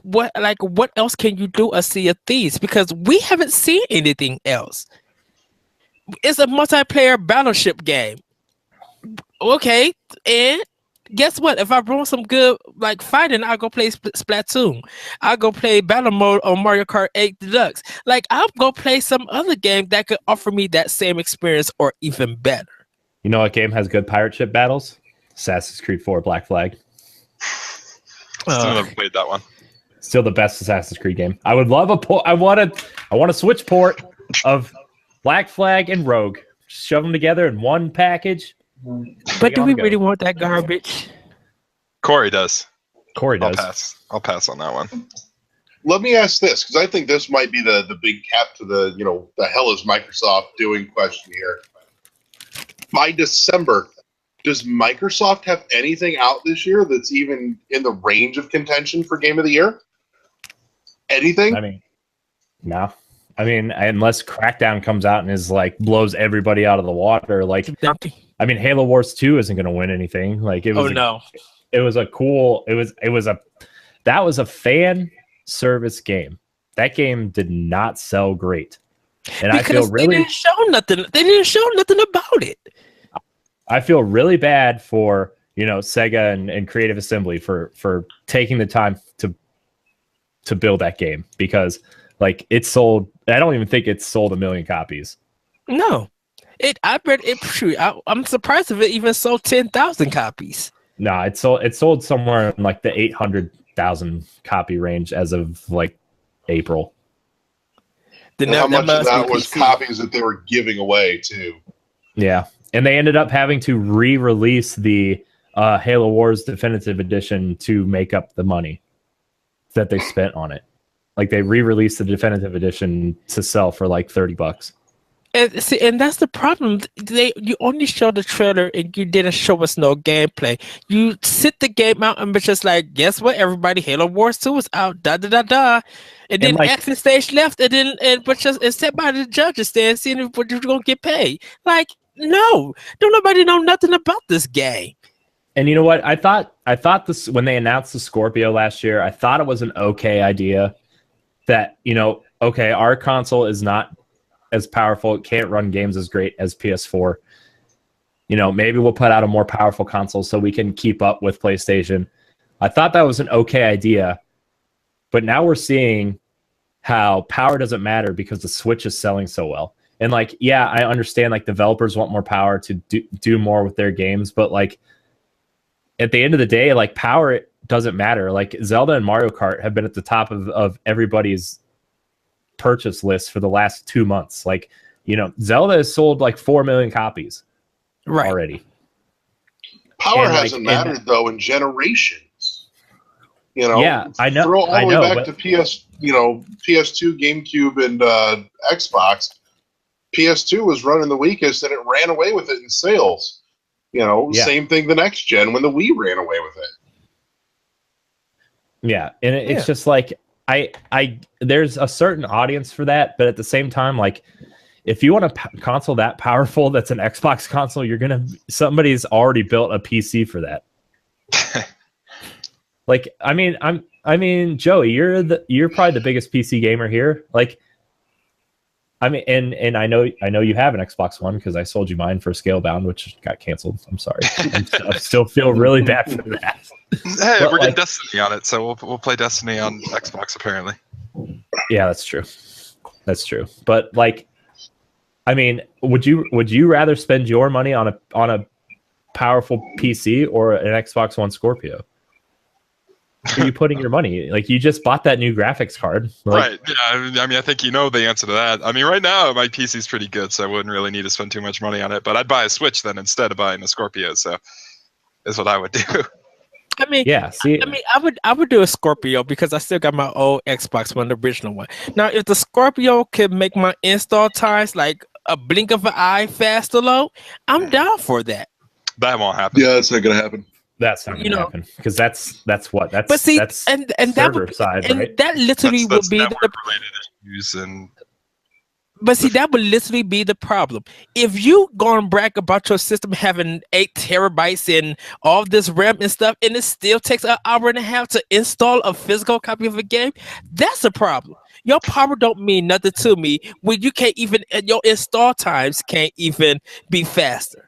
what else can you do? A Sea of Thieves, because we haven't seen anything else. It's a multiplayer battleship game. Okay, and guess what? If I want some good like fighting, I'll go play Splatoon. I'll go play battle mode on Mario Kart 8 Deluxe. Like I'll go play some other game that could offer me that same experience or even better. You know what game has good pirate ship battles? Assassin's Creed 4 Black Flag. Still never played that one. Still the best Assassin's Creed game. I would love I want a Switch port of Black Flag and Rogue. Shove them together in one package. But do we really want that garbage? Corey does. I'll pass on that one. Let me ask this, because I think this might be the big cap to the hell is Microsoft doing question here. By December, does Microsoft have anything out this year that's even in the range of contention for Game of the Year? Anything? I mean, no. I mean, unless Crackdown comes out and is like blows everybody out of the water, like I mean, Halo Wars 2 isn't going to win anything. Like it was. It was that was a fan service game. That game did not sell great, and because I feel really they didn't show nothing. They didn't show nothing about it. I feel really bad for Sega and Creative Assembly for taking the time to build that game, because like it sold. I don't even think it sold 1 million copies. No, I bet it. I'm surprised if it even sold 10,000 copies. No, it sold somewhere in like the 800,000 copy range as of like April. And how much of that was copies that they were giving away too? Yeah, and they ended up having to re-release the Halo Wars Definitive Edition to make up the money that they spent on it. Like they re-released the Definitive Edition to sell for like $30. And that's the problem. You only showed the trailer and you didn't show us no gameplay. You sit the game out and was just like, guess what, everybody, Halo Wars 2 is out, and then like, exit stage left, but sit by the judges stand, seeing what you're gonna get paid. Like, no, don't nobody know nothing about this game. And you know what? I thought this when they announced the Scorpio last year, I thought it was an okay idea. That okay, our console is not as powerful, it can't run games as great as PS4. Maybe we'll put out a more powerful console so we can keep up with PlayStation. I thought that was an okay idea, but now we're seeing how power doesn't matter because the Switch is selling so well. And like, yeah, I understand like developers want more power to do more with their games, but like at the end of the day, like power doesn't matter. Like Zelda and Mario Kart have been at the top of everybody's purchase list for the last 2 months. Like, Zelda has sold like 4 million copies already. Power hasn't mattered though in generations. Yeah, I know. Throw all the way back to PS2, GameCube, and Xbox. PS2 was running the weakest, and it ran away with it in sales. Same thing the next gen when the Wii ran away with it. Yeah, and it's just like I there's a certain audience for that, but at the same time, like if you want a console that powerful that's an Xbox console, somebody's already built a PC for that. Like, I mean, Joey, you're probably the biggest PC gamer here. Like, I mean, and I know you have an Xbox One because I sold you mine for Scalebound, which got canceled. I'm sorry. I still feel really bad for that. Hey, we're getting Destiny on it, so we'll play Destiny on Xbox apparently. Yeah, that's true. That's true. But like, I mean, would you rather spend your money on a powerful PC or an Xbox One Scorpio? Where are you putting your money? Like, you just bought that new graphics card. Like, right. Yeah. I mean, I think you know the answer to that. I mean, right now my PC's pretty good, so I wouldn't really need to spend too much money on it. But I'd buy a Switch then instead of buying a Scorpio. So is what I would do. I mean, yeah. See, I would do a Scorpio because I still got my old Xbox One, the original one. Now, if the Scorpio could make my install times like a blink of an eye faster load, I'm down for that. That won't happen. Yeah, that's not gonna happen. That's not going to happen because that's what that's. But see, that's and server that side, and right? that literally that's would be network related issues and. But see, that would literally be the problem. If you go and brag about your system having 8 terabytes and all this RAM and stuff, and it still takes an hour and a half to install a physical copy of a game, that's a problem. Your power don't mean nothing to me when you can't even, your install times can't even be faster.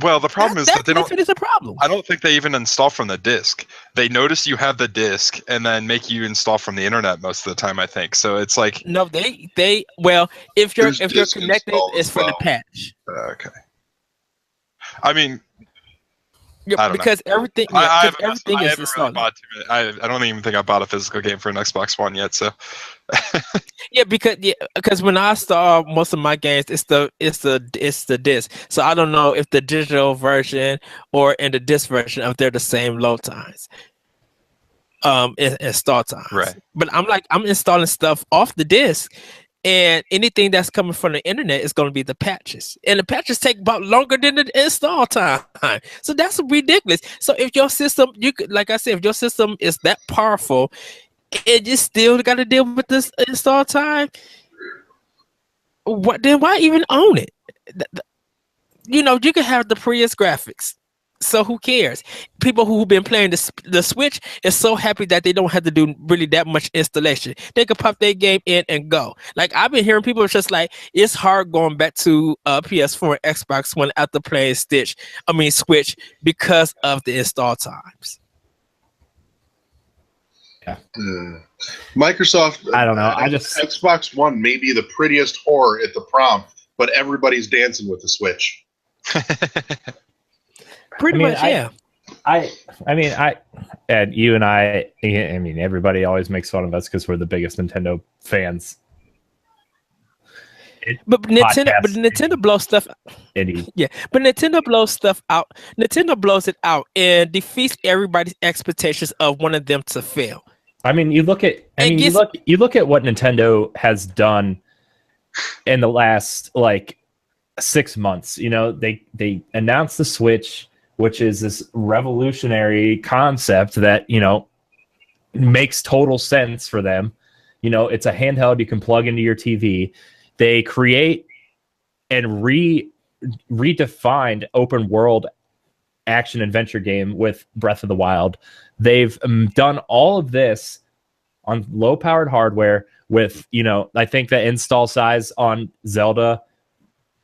Well, the problem is that they don't. It's a problem. I don't think they even install from the disc. They notice you have the disc and then make you install from the internet most of the time. I think so. It's like no, they well, if you're There's connected, it's for the patch. okay. I mean, Yeah, I don't because know. everything, everything is installed. I don't even think I bought a physical game for an Xbox One yet. So because when I install most of my games, it's the disc. So I don't know if the digital version or in the disc version if they're the same load times, install times. Right. But I'm installing stuff off the disc. And anything that's coming from the internet is going to be the patches, and the patches take about longer than the install time. So that's ridiculous. So if your system, like I said, if your system is that powerful, and you still got to deal with this install time, then why even own it? You can have the prettiest graphics. So who cares? People who've been playing the Switch is so happy that they don't have to do really that much installation. They can pop their game in and go. Like I've been hearing people just like it's hard going back to PS4 and Xbox One after playing Switch because of the install times. Yeah. Microsoft. I don't know. Xbox One may be the prettiest whore at the prom, but everybody's dancing with the Switch. Pretty much, yeah. And you and I mean, everybody always makes fun of us because we're the biggest Nintendo fans. But Nintendo blows stuff. Yeah, but Nintendo blows stuff out. Nintendo blows it out and defeats everybody's expectations of one of them to fail. I mean, you look at you look at what Nintendo has done in the last 6 months. They announced the Switch, which is this revolutionary concept that, makes total sense for them. It's a handheld you can plug into your TV. They create and redefined open world action adventure game with Breath of the Wild. They've done all of this on low powered hardware with, I think the install size on Zelda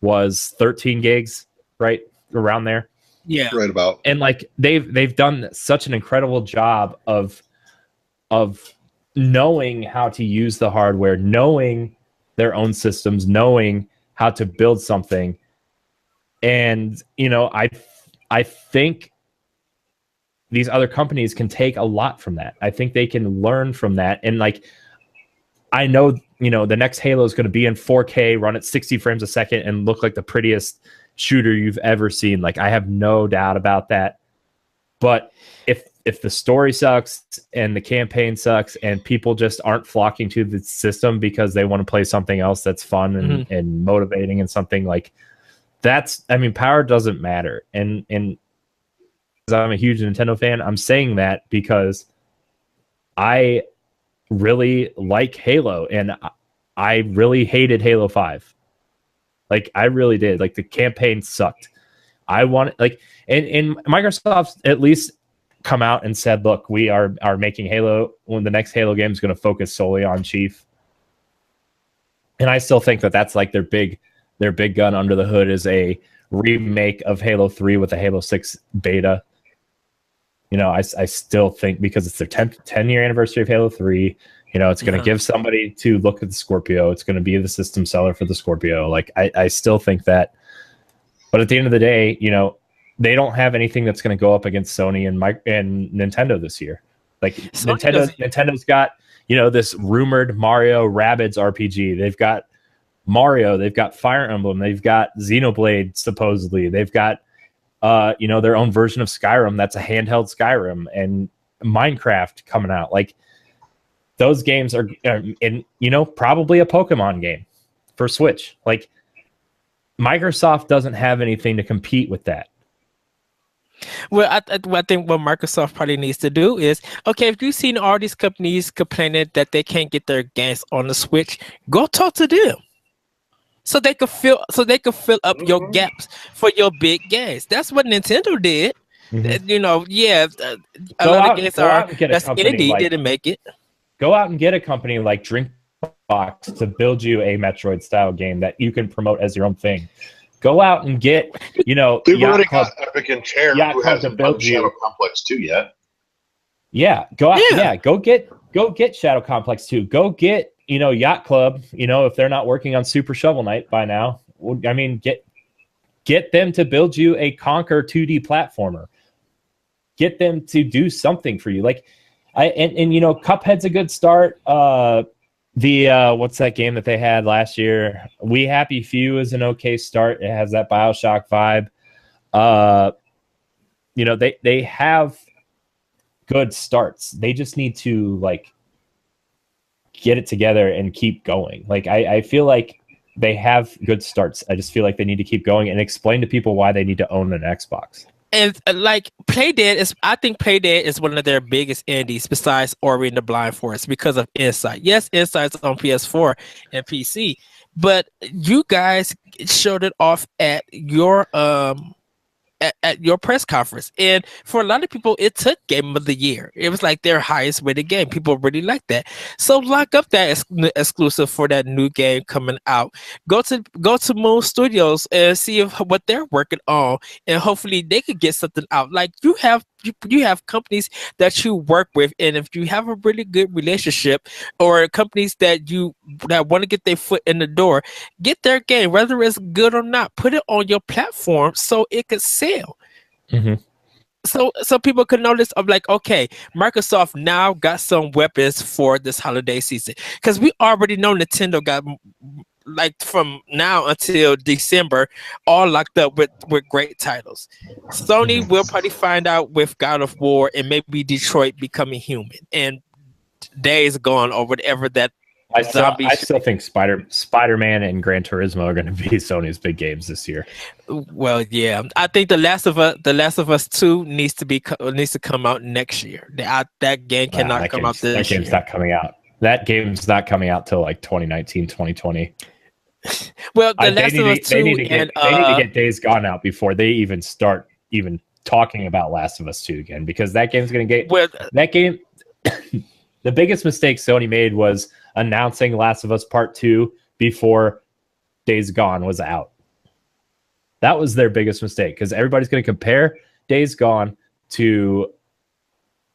was 13 gigs, right around there. Yeah, right about. And they've done such an incredible job of knowing how to use the hardware, knowing their own systems, knowing how to build something. And I think these other companies can take a lot from that. I think they can learn from that. And I know, the next Halo is going to be in 4K, run at 60 frames a second, and look like the prettiest shooter you've ever seen. I have no doubt about that. But if the story sucks and the campaign sucks and people just aren't flocking to the system because they want to play something else that's fun and motivating and something power doesn't matter. And I'm a huge Nintendo fan. I'm saying that because I really like Halo, and I really hated Halo 5. I really did. The campaign sucked. I want and Microsoft at least come out and said, look, we are making Halo, when the next Halo game is going to focus solely on Chief. And I still think that that's their big gun under the hood is a remake of Halo 3 with a Halo 6 beta. I still think because it's their 10-year anniversary of Halo 3, it's going to give somebody to look at the Scorpio. It's going to be the system seller for the Scorpio. I still think that. But at the end of the day, they don't have anything that's going to go up against Sony and Nintendo this year. Nintendo's got, this rumored Mario Rabbids RPG. They've got Mario. They've got Fire Emblem. They've got Xenoblade, supposedly. They've got, their own version of Skyrim. That's a handheld Skyrim, and Minecraft coming out. Those games are, probably a Pokemon game for Switch. Microsoft doesn't have anything to compete with that. Well, I think what Microsoft probably needs to do is, okay, if you've seen all these companies complaining that they can't get their games on the Switch, go talk to them. So they could fill up your gaps for your big games. That's what Nintendo did. Mm-hmm. A lot of games that's indie didn't make it. Go out and get a company like Drinkbox to build you a Metroid style game that you can promote as your own thing. Go out and get, They've already got Epic and Chair, who hasn't done Shadow Complex 2 yet. Yeah, go out. Yeah, go get Shadow Complex 2. Go get, Yacht Club. If they're not working on Super Shovel Knight by now, I mean, get them to build you a Conquer 2D platformer. Get them to do something for you. Like, Cuphead's a good start. What's that game that they had last year? We Happy Few is an okay start. It has that BioShock vibe. They have good starts. They just need to get it together and keep going. Like, I feel like they have good starts. I just feel like they need to keep going and explain to people why they need to own an Xbox. And Playdead I think Playdead is one of their biggest indies besides Ori and the Blind Forest because of Insight. Yes, Insight's on PS4 and PC, but you guys showed it off at your at your press conference, and for a lot of people it took Game of the Year. It was like their highest rated game. People really like that, so lock up that exclusive for that new game coming out. Go to Moon Studios and see what they're working on, and hopefully they could get something out. Like, you have companies that you work with, and if you have a really good relationship, or companies that want to get their foot in the door, get their game, whether it's good or not, put it on your platform so it could sell. Mm-hmm. So people can notice of okay, Microsoft now got some weapons for this holiday season, because we already know Nintendo got from now until December all locked up with great titles. Sony will probably find out with God of War and maybe Detroit Becoming Human and Days Gone or whatever that. I still think Spider-Man and Gran Turismo are going to be Sony's big games this year. Well, yeah, I think The Last of Us 2 needs to come out next year. That game cannot come out this year. That game's not coming out. That game's not coming out till 2019, 2020. Well, The Last of Us 2 they need to get Days Gone out before they even start talking about Last of Us 2 again, because that game's going to get that game. The biggest mistake Sony made was announcing Last of Us Part 2 before Days Gone was out. That was their biggest mistake, because everybody's going to compare Days Gone to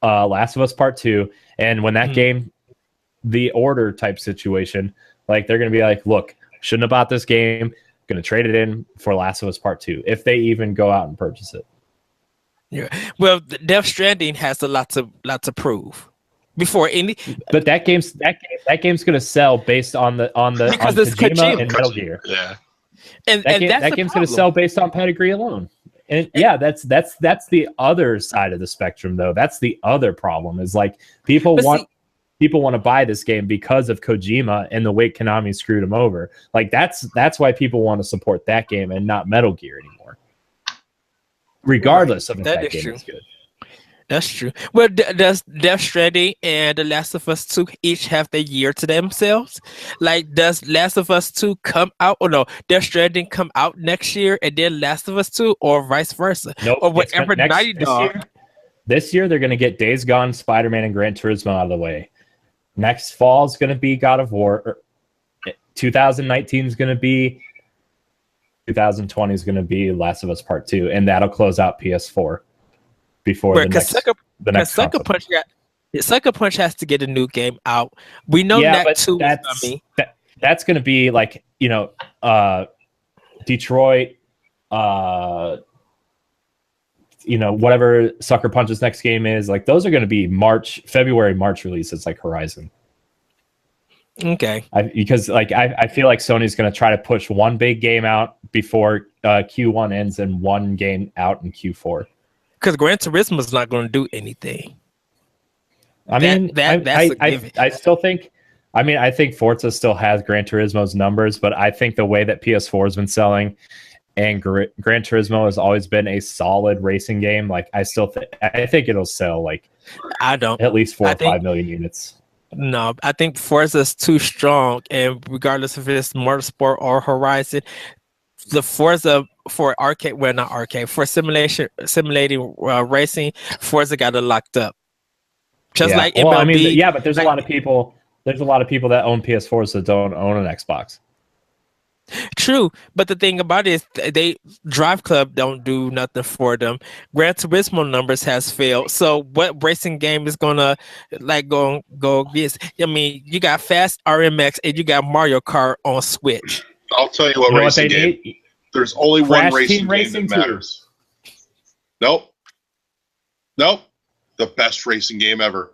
Last of Us Part 2, and when that game, the order type situation, they're going to be like, look, shouldn't have bought this game, going to trade it in for Last of Us Part 2, if they even go out and purchase it. Yeah. Well, Death Stranding has a lot to prove. Before any, but that game's going to sell based on because it's Kojima and Metal Gear. Yeah, and that game's going to sell based on pedigree alone. And yeah, that's the other side of the spectrum, though. That's the other problem is people want to buy this game because of Kojima and the way Konami screwed him over. That's why people want to support that game and not Metal Gear anymore, regardless of if that game is good. That's true. Well, does Death Stranding and The Last of Us 2 each have their year to themselves? Does Last of Us 2 come out, or no, Death Stranding come out next year and then Last of Us 2, or vice versa? Nope. Or whatever Naughty Dog. This year, they're going to get Days Gone, Spider-Man, and Gran Turismo out of the way. Next fall is going to be God of War. 2019 is going to be 2020 is going to be Last of Us Part 2, and that'll close out PS4. Before the next Sucker Punch Sucker Punch has to get a new game out. We know that too. That's going to be Detroit, whatever Sucker Punch's next game is. Those are going to be February, March releases, Horizon. Okay. Because I feel like Sony's going to try to push one big game out before Q1 ends and one game out in Q4. Because Gran Turismo is not going to do anything. I still think. I think Forza still has Gran Turismo's numbers, but I think the way that PS4 has been selling, and Gran Turismo has always been a solid racing game. I think it'll sell at least 4 or 5 million units. No, I think Forza is too strong, and regardless if it's Motorsport or Horizon, the Forza for arcade, well, not arcade, for simulating racing, Forza got it locked up. MLB. But there's a lot of people that own PS4s that don't own an Xbox. True, but the thing about it is they Drive Club don't do nothing for them. Gran Turismo numbers has failed. So what racing game is gonna go against? I mean, you got Fast RMX and you got Mario Kart on Switch. I'll tell you what racing game. There's only one racing game that matters. Nope. The best racing game ever.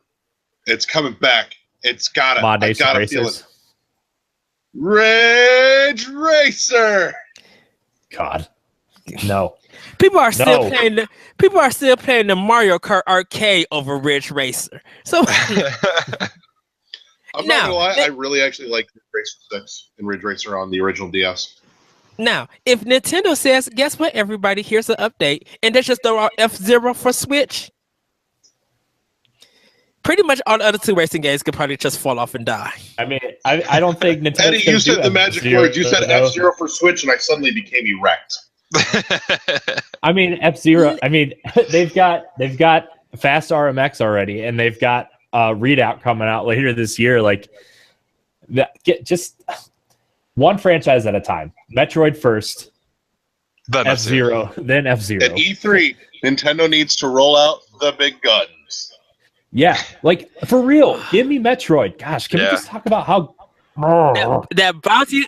It's coming back. It's got it. I gotta feel it. Ridge Racer. God, no. People are still playing the Mario Kart arcade over Ridge Racer. So I'm not gonna lie, I really actually like Ridge Racer 6 and Ridge Racer on the original DS. Now, if Nintendo says, guess what, everybody, here's an update, and they just throw out F-Zero for Switch, pretty much all the other 2 racing games could probably just fall off and die. I mean, I don't think Nintendo. Eddie, you said the magic words. You said F-Zero for Switch, and I suddenly became erect. I mean, F-Zero. I mean, they've got Fast RMX already, and they've got Readout coming out later this year. Like, just one franchise at a time. Metroid first, then F-Zero, then F-Zero. At E3, Nintendo needs to roll out the big guns. Yeah, like for real. Give me Metroid. Gosh, can we just talk about how that bounty?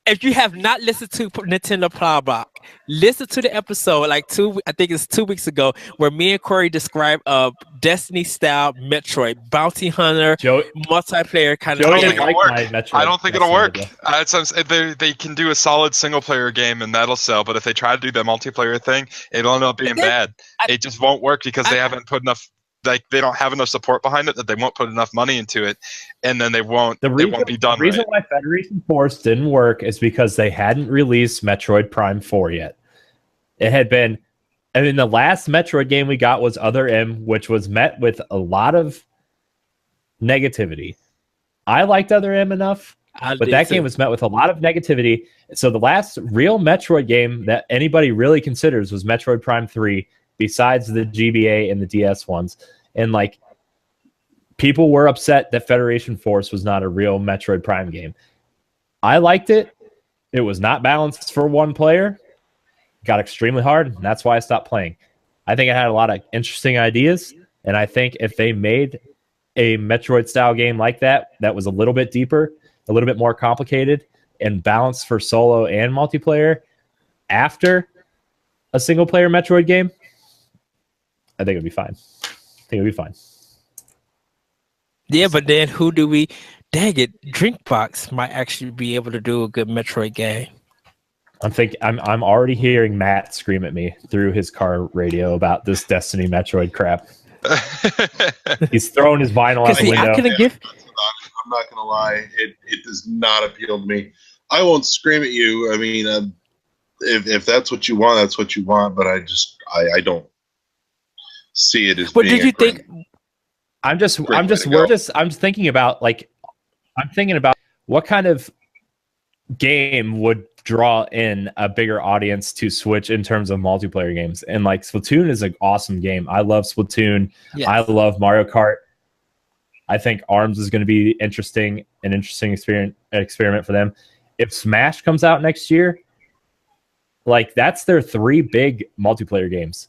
If you have not listened to Nintendo Plowblock, listen to the episode I think it's 2 weeks ago, where me and Corey described a Destiny-style Metroid bounty hunter multiplayer kind of. I don't think it'll work. They can do a solid single-player game and that'll sell, but if they try to do that multiplayer thing, it'll end up being bad. It just won't work because they haven't put enough. Like they don't have enough support behind it, that they won't put enough money into it, and then it won't be done. The reason why Federation Force didn't work is because they hadn't released Metroid Prime 4 yet. It had been, I mean, the last Metroid game we got was Other M, which was met with a lot of negativity. I liked Other M enough, but that game was met with a lot of negativity. So the last real Metroid game that anybody really considers was Metroid Prime 3, besides the GBA and the DS ones. And like, people were upset that Federation Force was not a real Metroid Prime game. I liked it. It was not balanced for one player. Got extremely hard, and that's why I stopped playing. I think it had a lot of interesting ideas, and I think if they made a Metroid-style game like that was a little bit deeper, a little bit more complicated, and balanced for solo and multiplayer after a single-player Metroid game, I think it'd be fine. Yeah, but then who do we? Dang it, Drinkbox might actually be able to do a good Metroid game. I'm already hearing Matt scream at me through his car radio about this Destiny Metroid crap. He's throwing his vinyl out the window. I'm not gonna lie, it does not appeal to me. I won't scream at you. I mean, if that's what you want, that's what you want. But I don't see it as. What did you think? I'm thinking about what kind of game would draw in a bigger audience to Switch in terms of multiplayer games. And like Splatoon is an awesome game. I love Splatoon. Yes. I love Mario Kart. I think ARMS is going to be an interesting experiment for them. If Smash comes out next year, like that's their 3 big multiplayer games.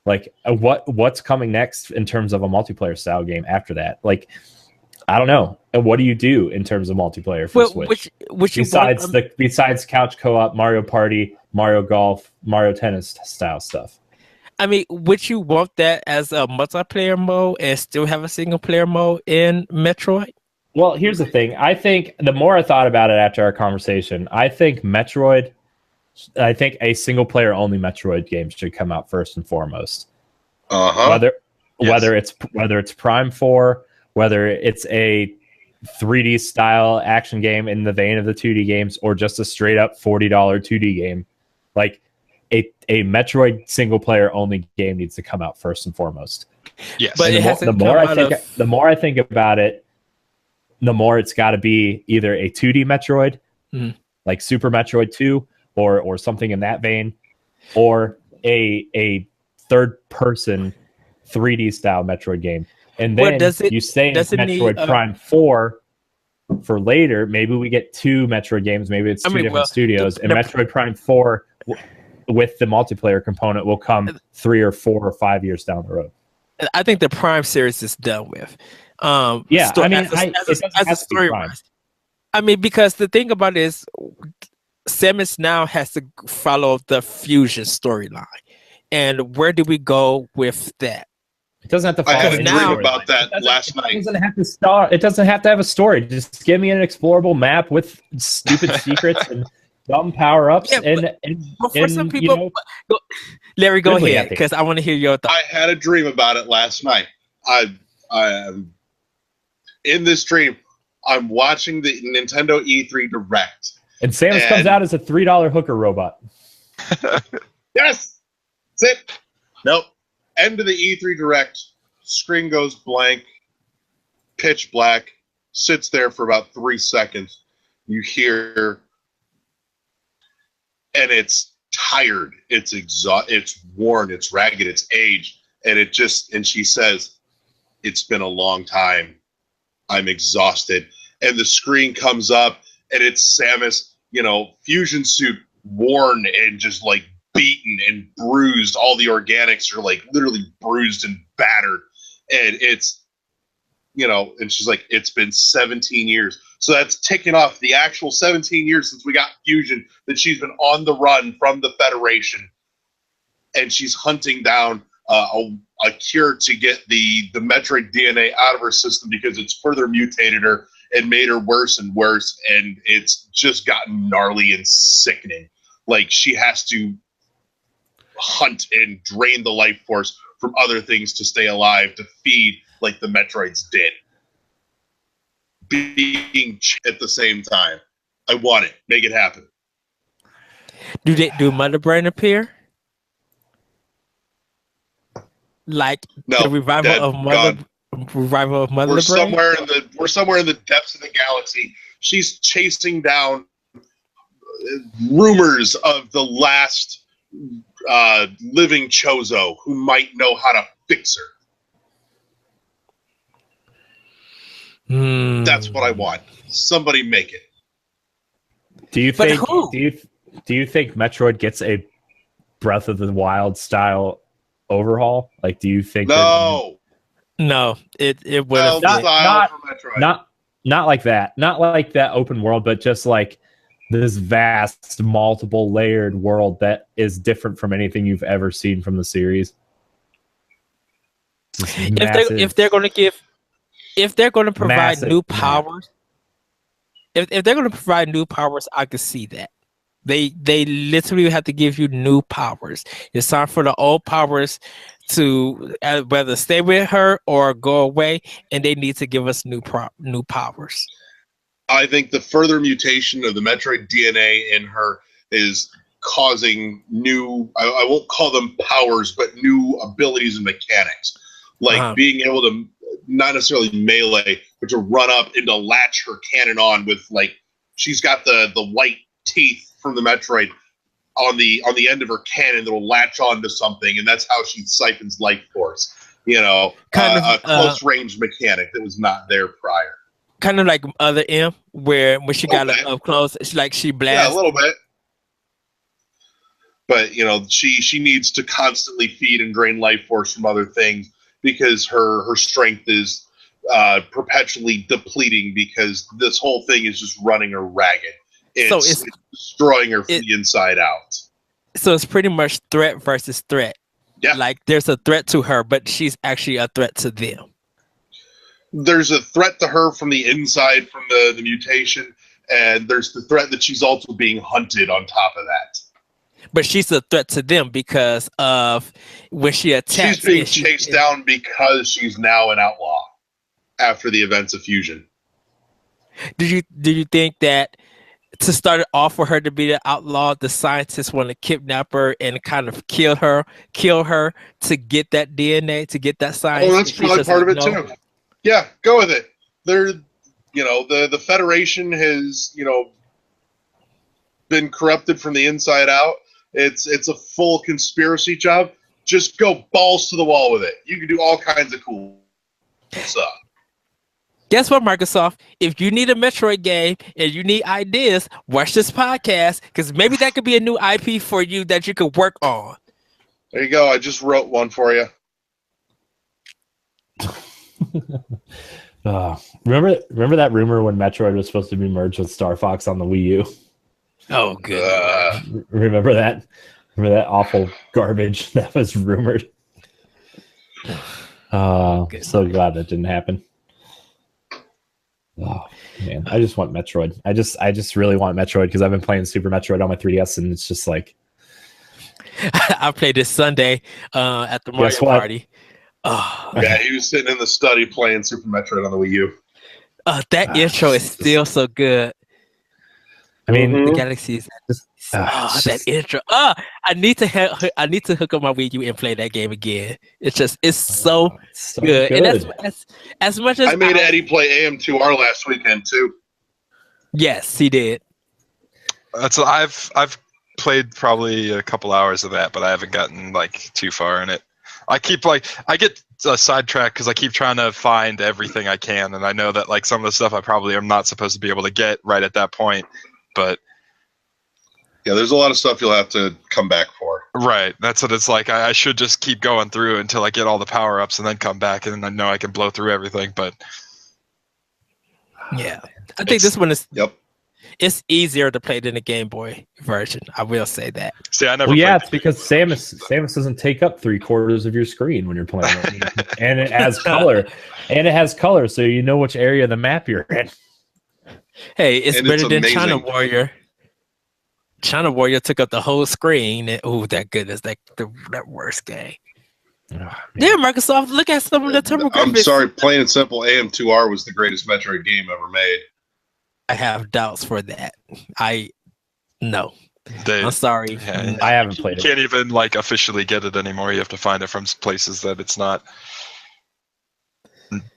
Like what's coming next in terms of a multiplayer style game after that? Like, I don't know. And what do you do in terms of multiplayer for Switch? Besides couch co-op, Mario Party, Mario Golf, Mario Tennis style stuff. I mean, would you want that as a multiplayer mode and still have a single player mode in Metroid? Well, here's the thing. I think the more I thought about it after our conversation, I think a single player only Metroid game should come out first and foremost. Whether it's Prime 4, whether it's a 3D style action game in the vein of the 2D games, or just a straight up $40 2D game, like a Metroid single player only game needs to come out first and foremost. Yes, but the more I think about it, the more it's got to be either a 2D Metroid, like Super Metroid 2, or something in that vein, or a third person 3D style Metroid game. And then you say Metroid Prime 4, for later, maybe we get 2 Metroid games. Maybe it's 2 different studios, and Metroid Prime 4 with the multiplayer component will come 3 or 4 or 5 years down the road. I think the Prime series is done with. Yeah, I mean, as a story wise. I mean, because the thing about it is, Samus now has to follow the Fusion storyline, and where do we go with that? It doesn't have to follow. I had a dream about that last night. It doesn't have to start. It doesn't have to have a story. Just give me an explorable map with stupid secrets and dumb power ups. And for some people, Larry, go ahead, because I want to hear your thoughts. I had a dream about it last night. I am in this dream. I'm watching the Nintendo E3 Direct, and Samus comes out as a $3 hooker robot. Yes, that's it. Nope. End of the E3 Direct, screen goes blank, pitch black, sits there for about 3 seconds. You hear, and it's tired, it's exhausted, it's worn, it's ragged, it's aged, and she says, "It's been a long time. I'm exhausted." And the screen comes up, and it's Samus, fusion suit worn and just like beaten and bruised. All the organics are like literally bruised and battered, and it's and she's like, "It's been 17 years." So that's ticking off the actual 17 years since we got Fusion, that she's been on the run from the Federation, and she's hunting down a cure to get the Metroid DNA out of her system because it's further mutated her and made her worse and worse, and it's just gotten gnarly and sickening. Like, she has to hunt and drain the life force from other things to stay alive, to feed like the Metroids did. Being at the same time. I want it. Make it happen. Do Mother Brain appear? Like no, the revival of Mother Brain? We're somewhere in the depths of the galaxy. She's chasing down rumors of the last living Chozo who might know how to fix her. That's what I want. Somebody make it. Do you think Metroid gets a Breath of the Wild style overhaul? Like, do you think no, it would have not like that. Not like that open world, but just like this vast, multiple layered world that is different from anything you've ever seen from the series. If they're going to provide new powers, if they're going to provide new powers, I could see that. They literally have to give you new powers. It's time for the old powers to whether stay with her or go away, and they need to give us new powers. I think the further mutation of the Metroid DNA in her is causing new, I won't call them powers, but new abilities and mechanics. Like being able to, not necessarily melee, but to run up and to latch her cannon on with, like, she's got the white teeth from the Metroid on the end of her cannon that will latch onto something, and that's how she siphons life force. A close range mechanic that was not there prior. Kind of like Other M, where when she got up close, it's like she blasts. Yeah, a little bit. But she needs to constantly feed and drain life force from other things because her strength is perpetually depleting because this whole thing is just running her ragged. It's destroying her from the inside out. So it's pretty much threat versus threat. Yeah. Like, there's a threat to her, but she's actually a threat to them. There's a threat to her from the inside, from the mutation, and there's the threat that she's also being hunted on top of that. But she's a threat to them because of when she attacks. She's being chased down because she's now an outlaw after the events of Fusion. Do you think that to start it off for her to be the outlaw, the scientists want to kidnap her and kind of kill her to get that DNA, to get that science? Oh, that's probably part of it too. Yeah, go with it. The Federation has, been corrupted from the inside out. It's a full conspiracy job. Just go balls to the wall with it. You can do all kinds of cool stuff. Guess what, Microsoft? If you need a Metroid game and you need ideas, watch this podcast because maybe that could be a new IP for you that you could work on. There you go. I just wrote one for you. Remember that rumor when Metroid was supposed to be merged with Star Fox on the Wii U? Oh, good. Remember that? Remember that awful garbage that was rumored? So glad that didn't happen. Oh man, I just want Metroid. I just really want Metroid because I've been playing Super Metroid on my 3DS, and it's just like I played this Sunday at the Mario Party. Oh. Yeah, he was sitting in the study playing Super Metroid on the Wii U. That intro is still so good. I mean, the Galaxies. That intro. I need to hook up my Wii U and play that game again. It's so good. And that's as much as I made Eddie play AM2R last weekend too. Yes, he did. I've played probably a couple hours of that, but I haven't gotten like too far in it. I get sidetracked because I keep trying to find everything I can, and I know that like some of the stuff I probably am not supposed to be able to get right at that point. But yeah, there's a lot of stuff you'll have to come back for. Right, that's what it's like. I should just keep going through until I get all the power ups, and then come back, and then I know I can blow through everything. But yeah, I think this one is. Yep. It's easier to play than the Game Boy version. I will say that. See, I never. Well, yeah, it's because Samus doesn't take up 3/4 of your screen when you're playing it, and it has color, so you know which area of the map you're in. Hey, it's better than China Warrior. China Warrior took up the whole screen, and that goodness, that worst game. Yeah, Microsoft, look at some of the TurboGrafx. I'm sorry, plain and simple. AM2R was the greatest Metroid game ever made. I have doubts for that. No. I'm sorry. Yeah, I haven't played it. You can't even like officially get it anymore. You have to find it from places that it's not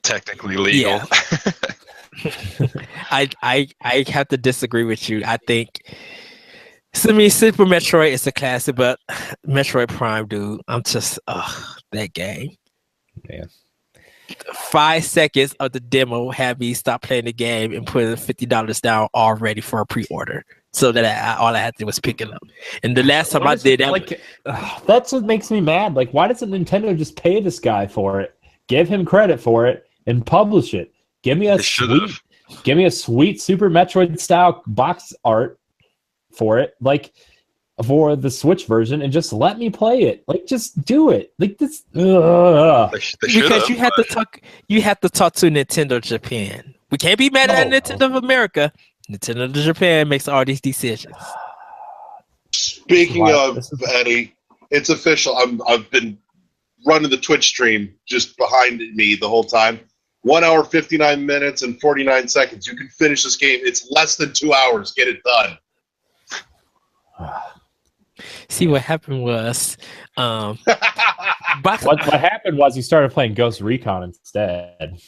technically legal. Yeah. I have to disagree with you. I think Super Metroid is a classic, but Metroid Prime, dude, I'm just that game. Man. 5 seconds of the demo had me stop playing the game and put $50 down already for a pre-order, so that all I had to do was pick it up. And the last time I did that, that's what makes me mad. Like, why doesn't Nintendo just pay this guy for it, give him credit for it, and publish it? Give me a sweet Super Metroid style box art for it, like for the Switch version, and just let me play it. Like, just do it. Like this, because you have to talk to Nintendo Japan. We can't be mad at Nintendo of America. Nintendo Japan makes all these decisions. Speaking of Eddie, it's official. I've been running the Twitch stream just behind me the whole time. 1 hour, 59 minutes, and 49 seconds. You can finish this game. It's less than 2 hours. Get it done. See, what happened was... what happened was you started playing Ghost Recon instead.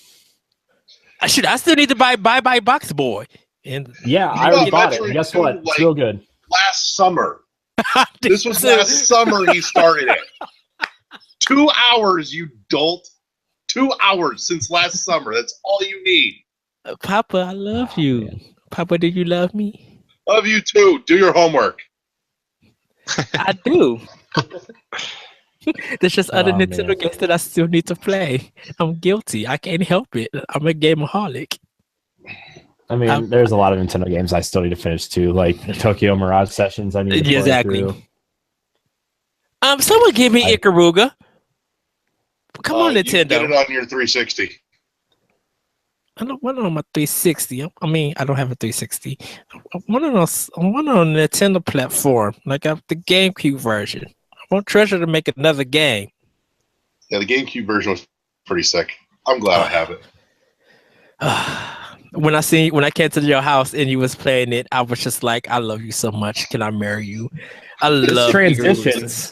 I still need to buy Box Boy. And yeah, I already bought it. And guess what? It's real good. Last summer. This was last summer he started it. 2 hours, you dolt. 2 hours since last summer. That's all you need. Papa, I love you. Man. Papa, do you love me? Love you too. Do your homework. I do. There's just other Nintendo games that I still need to play. I'm guilty. I can't help it. I'm a gameaholic. I mean, there's a lot of Nintendo games I still need to finish too, like Tokyo Mirage Sessions. I need to play through. Someone give me Ikaruga. Come on, Nintendo. You get it on your 360. I don't want it on my 360. I mean, I don't have a 360. I want it on a Nintendo platform, like the GameCube version. I want Treasure to make another game. Yeah, the GameCube version was pretty sick. I'm glad I have it. When I came to your house and you was playing it, I was just like, I love you so much. Can I marry you? I love transitions.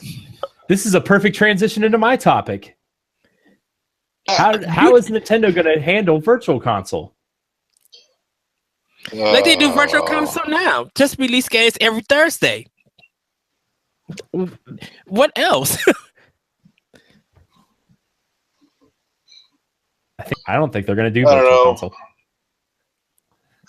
This is a perfect transition into my topic. How is Nintendo going to handle Virtual Console? Like they do Virtual Console now. Just release games every Thursday. What else? I don't think they're going to do Virtual Console.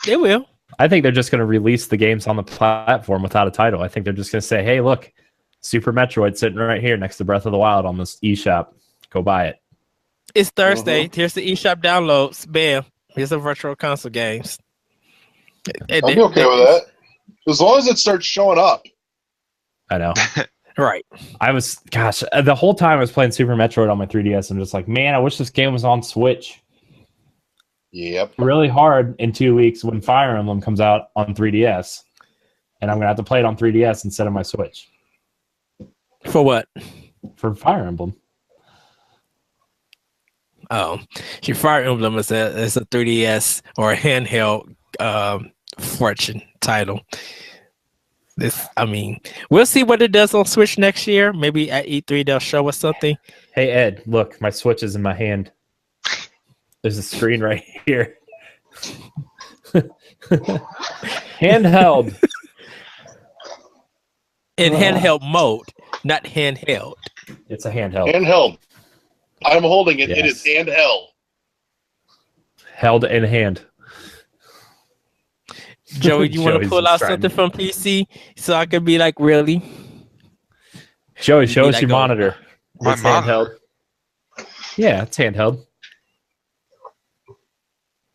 They will. I think they're just going to release the games on the platform without a title. I think they're just going to say, hey, look, Super Metroid sitting right here next to Breath of the Wild on this eShop. Go buy it. It's Thursday. Here's the eShop downloads. Bam. Here's the virtual console games. I'll be okay with that. As long as it starts showing up. I know. Right. The whole time I was playing Super Metroid on my 3DS, I'm just like, man, I wish this game was on Switch. Yep. Really hard in 2 weeks when Fire Emblem comes out on 3DS. And I'm going to have to play it on 3DS instead of my Switch. For what? For Fire Emblem. Oh, your Fire Emblem is a 3DS or a handheld fortune title. We'll see what it does on Switch next year. Maybe at E3 they'll show us something. Hey Ed, look, my Switch is in my hand. There's a screen right here. Handheld. In handheld mode, not handheld. It's a handheld. Handheld. I'm holding it. Yes. It is handheld. Held in hand. Joey, you want to pull out something from PC so I can be like, really? Joey, show us your monitor. My It's monitor? handheld. Yeah, it's handheld.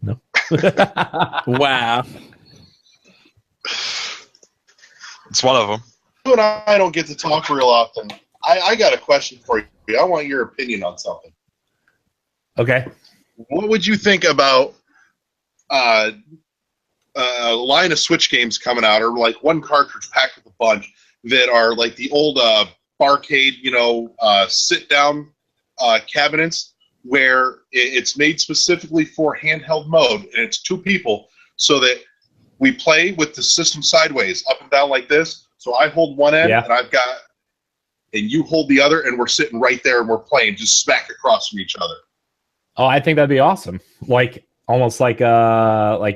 No. Wow. It's one of them. You and I don't get to talk real often. I got a question for you. I want your opinion on something. Okay. What would you think about a line of Switch games coming out, or like one cartridge packed with a bunch that are like the old barcade, sit-down cabinets where it's made specifically for handheld mode, and it's two people, so that we play with the system sideways, up and down like this. So I hold one end, and you hold the other, and we're sitting right there, and we're playing just smack across from each other. Oh, I think that'd be awesome. Like almost like I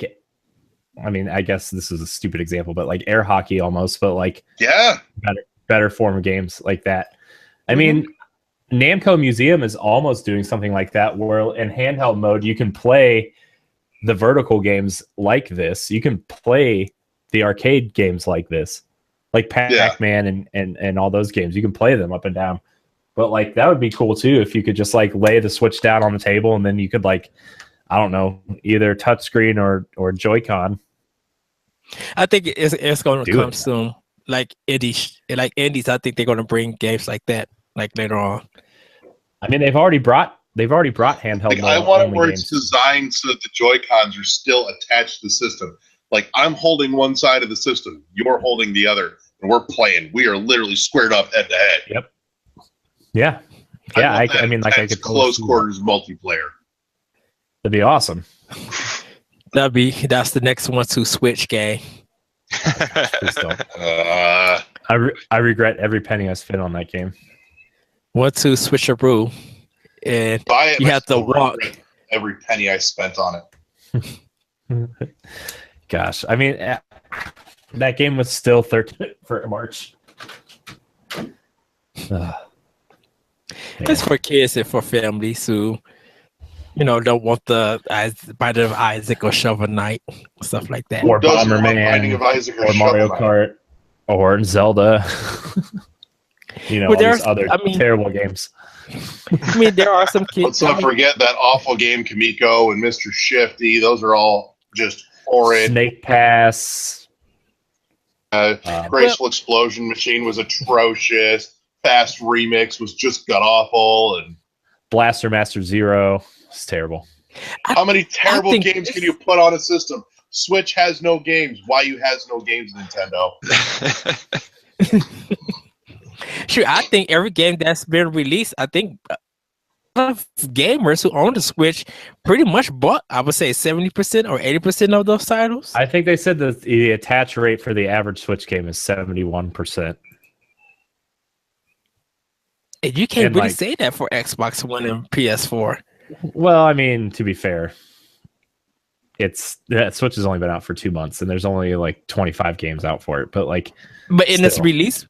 guess this is a stupid example, but like air hockey almost, but like better form of games like that. I mean, Namco Museum is almost doing something like that, where in handheld mode you can play the vertical games like this. You can play the arcade games like this, like Pac-Man and all those games. You can play them up and down. But like that would be cool too if you could just like lay the Switch down on the table, and then you could like, I don't know, either touchscreen or Joy-Con. I think it's going to come soon. Like indies, I think they're going to bring games like that like later on. I mean, they've already brought handheld. Like, I want it where it's designed so that the Joy-Cons are still attached to the system. Like I'm holding one side of the system, you're holding the other, and we're playing. We are literally squared up head to head. Yep. Yeah. Yeah. I mean, like I could close quarters multiplayer. That'd be awesome. That's the next one to Switch game. I regret every penny I spent on that game. 1-2 switcheroo, and you have to walk every penny I spent on it. Gosh, I mean, that game was still 13 for March. It's for kids and for families who, don't want the Binding of Isaac or Shovel Knight, stuff like that. Or Bomberman, or Mario Kart, or Zelda. All these other terrible games. I mean, there are some kids. Let's not forget that awful game Kamiko and Mr. Shifty. Those are all just horrid. Snake Pass. Graceful Explosion Machine was atrocious. Fast Remix was just god awful, and Blaster Master Zero is terrible. How many terrible games can you put on a system? Switch has no games. Why you has no games, Nintendo? Sure, I think every game that's been released, I think gamers who own the Switch pretty much bought, I would say 70% or 80% of those titles. I think they said that the attach rate for the average Switch game is 71%. And you can't really say that for Xbox One and PS4. Well, I mean, to be fair, Switch has only been out for 2 months, and there's only like 25 games out for it. But in its release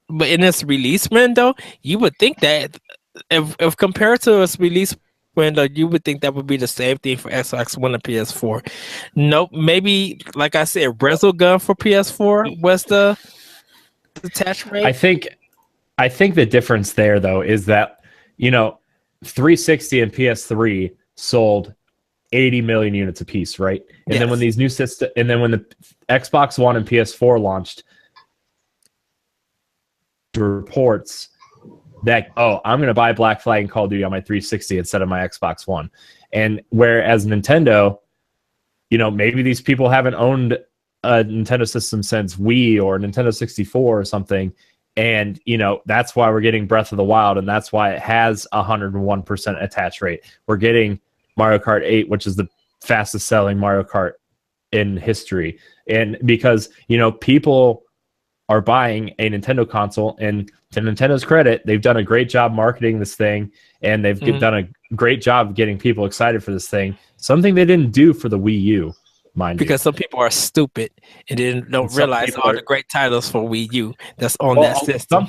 window, you would think that if compared to its release Well, no, you would think that would be the same thing for Xbox One and PS4. Nope. Maybe, like I said, Resogun for PS4 was the attach rate. I think the difference there though is that 360 and PS3 sold 80 million units apiece, right? And Yes. then when these new system, and then when the Xbox One and PS4 launched, reports that I'm going to buy Black Flag and Call of Duty on my 360 instead of my Xbox One. And whereas Nintendo, maybe these people haven't owned a Nintendo system since Wii or Nintendo 64 or something, and that's why we're getting Breath of the Wild, and that's why it has 101% attach rate. We're getting Mario Kart 8, which is the fastest selling Mario Kart in history, and because people are buying a Nintendo console, and to Nintendo's credit, they've done a great job marketing this thing, and they've done a great job getting people excited for this thing. Something they didn't do for the Wii U, mind because some people are stupid and don't realize all the great titles for Wii U that's on that system.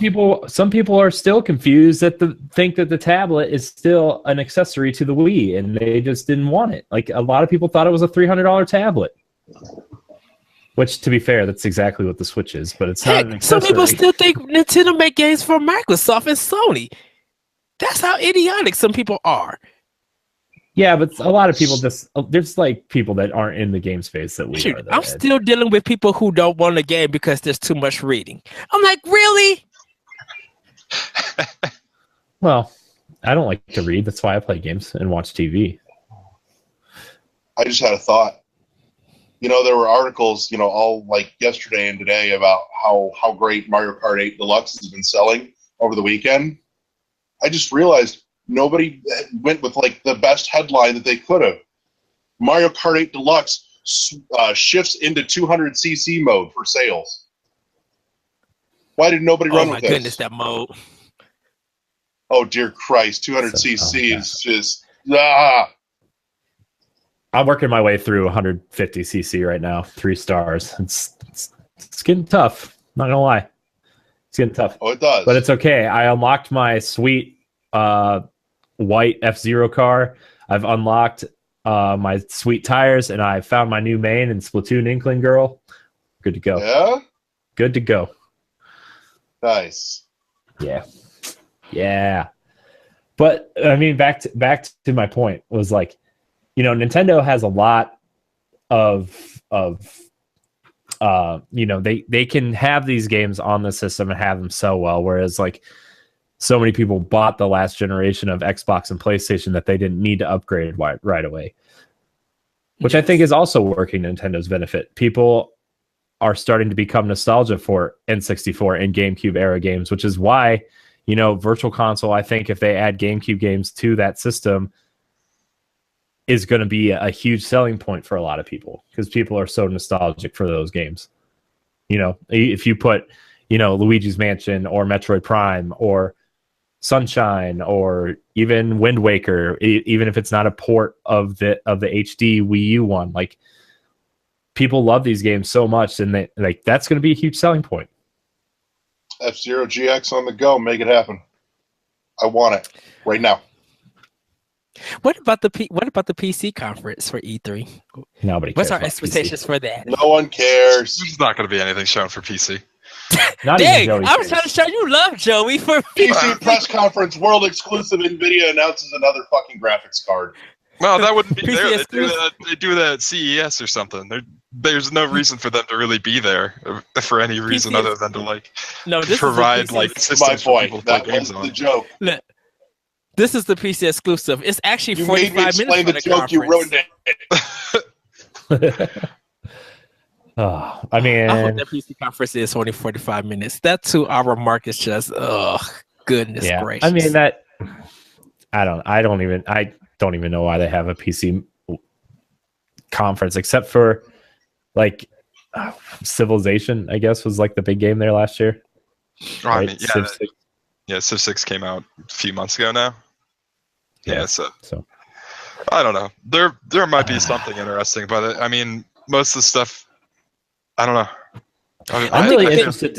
Some people are still confused think that the tablet is still an accessory to the Wii, and they just didn't want it. Like a lot of people thought it was a $300 tablet. Which, to be fair, that's exactly what the Switch is, but it's not an accessory. Some people still think Nintendo make games for Microsoft and Sony. That's how idiotic some people are. Yeah, but a lot of people there's like people that aren't in the game space that we are. I'm still dealing with people who don't want a game because there's too much reading. I'm like, really? Well, I don't like to read. That's why I play games and watch TV. I just had a thought. There were articles, all like yesterday and today about how great Mario Kart 8 Deluxe has been selling over the weekend. I just realized nobody went with like the best headline that they could have. Mario Kart 8 Deluxe shifts into 200cc mode for sales. Why did nobody run with this? Oh my goodness, that mode. Oh dear Christ, 200cc is just I'm working my way through 150cc right now, 3 stars. It's getting tough. Not gonna lie, it's getting tough. Oh, it does, but it's okay. I unlocked my sweet white F-Zero car. I've unlocked my sweet tires, and I found my new main in Splatoon Inkling Girl. Good to go. Yeah, good to go. Nice. Yeah. But I mean, back to my point was like, Nintendo has a lot of they can have these games on the system and have them sell well, whereas like so many people bought the last generation of Xbox and PlayStation that they didn't need to upgrade right away, which I think is also working to Nintendo's benefit. People are starting to become nostalgia for N64 and GameCube era games, which is why Virtual Console, I think if they add GameCube games to that system, is going to be a huge selling point for a lot of people because people are so nostalgic for those games. If you put, Luigi's Mansion or Metroid Prime or Sunshine or even Wind Waker, even if it's not a port of the HD Wii U one, like people love these games so much, and that's going to be a huge selling point. F-Zero GX on the go, make it happen. I want it right now. What about the PC conference for E3? Nobody cares. What's our expectations for that? No one cares. There's not going to be anything shown for PC. Not Dang, even Joey I was trying to show you love Joey for PC press conference. World exclusive. NVIDIA announces another fucking graphics card. Well, that wouldn't be PC there. exclusive. They do that at CES or something. There's no reason for them to really be there for any reason other than to provide systems for people to play games on. The joke. Look, this is the PC exclusive. It's actually you 45 made me explain minutes the for joke. You ruined it. I mean, I hope that PC conference is only 45 minutes. That 2-hour mark is just goodness gracious. I mean I don't even know why they have a PC conference except for like Civilization, I guess, was like the big game there last year. Oh, right? I mean, Civ 6. Yeah, Civ 6 came out a few months ago now. Yeah, so I don't know. There might be something interesting, but I mean, most of the stuff, I don't know. I'm really interested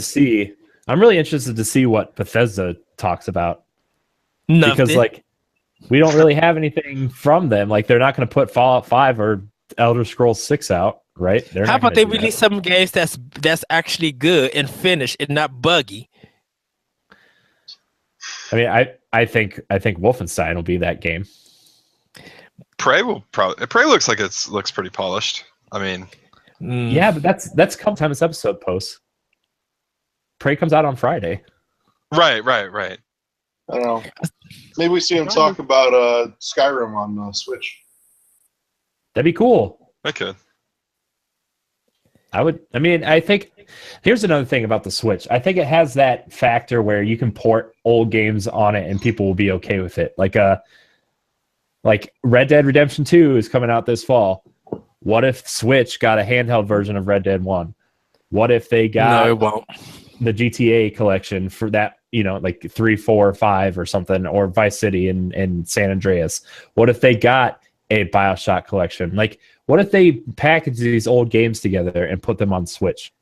to see what Bethesda talks about. Nothing. Because like we don't really have anything from them. Like they're not going to put Fallout 5 or Elder Scrolls 6 out, right? How about they release some games that's actually good and finished and not buggy? I mean, I think Wolfenstein will be that game. Prey looks like looks pretty polished. I mean, yeah, but that's come time this episode posts. Prey comes out on Friday. Right. I don't know. Maybe we see him talk about Skyrim on Switch. That'd be cool. I could. I think here's another thing about the Switch. I think it has that factor where you can port old games on it and people will be okay with it. Like Red Dead Redemption 2 is coming out this fall. What if Switch got a handheld version of Red Dead 1? What if they got the GTA collection for that, like 3, 4, 5 or something, or Vice City and San Andreas? What if they got a BioShock collection? Like, what if they package these old games together and put them on Switch?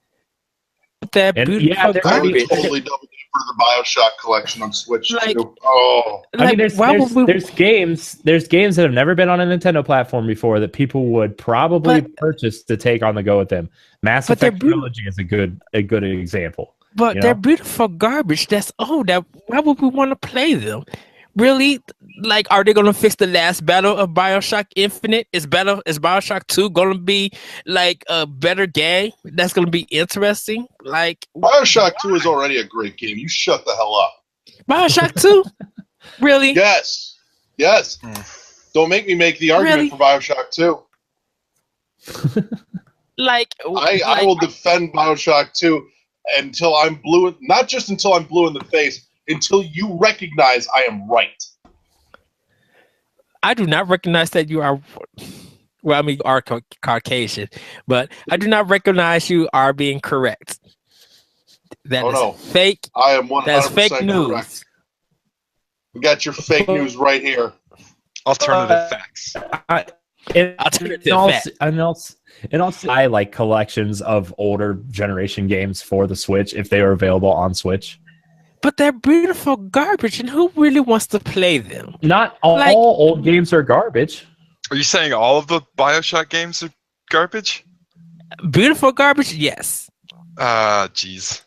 I would totally double for the BioShock collection on Switch too. Oh, I mean, there's games that have never been on a Nintendo platform before that people would probably purchase to take on the go with them. Mass Effect Trilogy is a good example. But they're beautiful garbage. That's why would we want to play them? Really? Like, are they going to fix the last battle of BioShock Infinite? Is BioShock 2 going to be like a better game? That's going to be interesting. Like, BioShock 2 is already a great game. You shut the hell up. BioShock 2? Really? Yes. Don't make me make the argument for BioShock 2. I will defend BioShock 2 until I'm blue. Not just until I'm blue in the face. Until you recognize I am right. I do not recognize that you are. Well, I mean, you are Caucasian, but I do not recognize you are being correct. That is fake. I am 100% That's fake news. Correct. We got your fake news right here. Alternative facts. And also, I like collections of older generation games for the Switch if they are available on Switch. But they're beautiful garbage, and who really wants to play them? Not all old games are garbage. Are you saying all of the BioShock games are garbage? Beautiful garbage, yes. Jeez.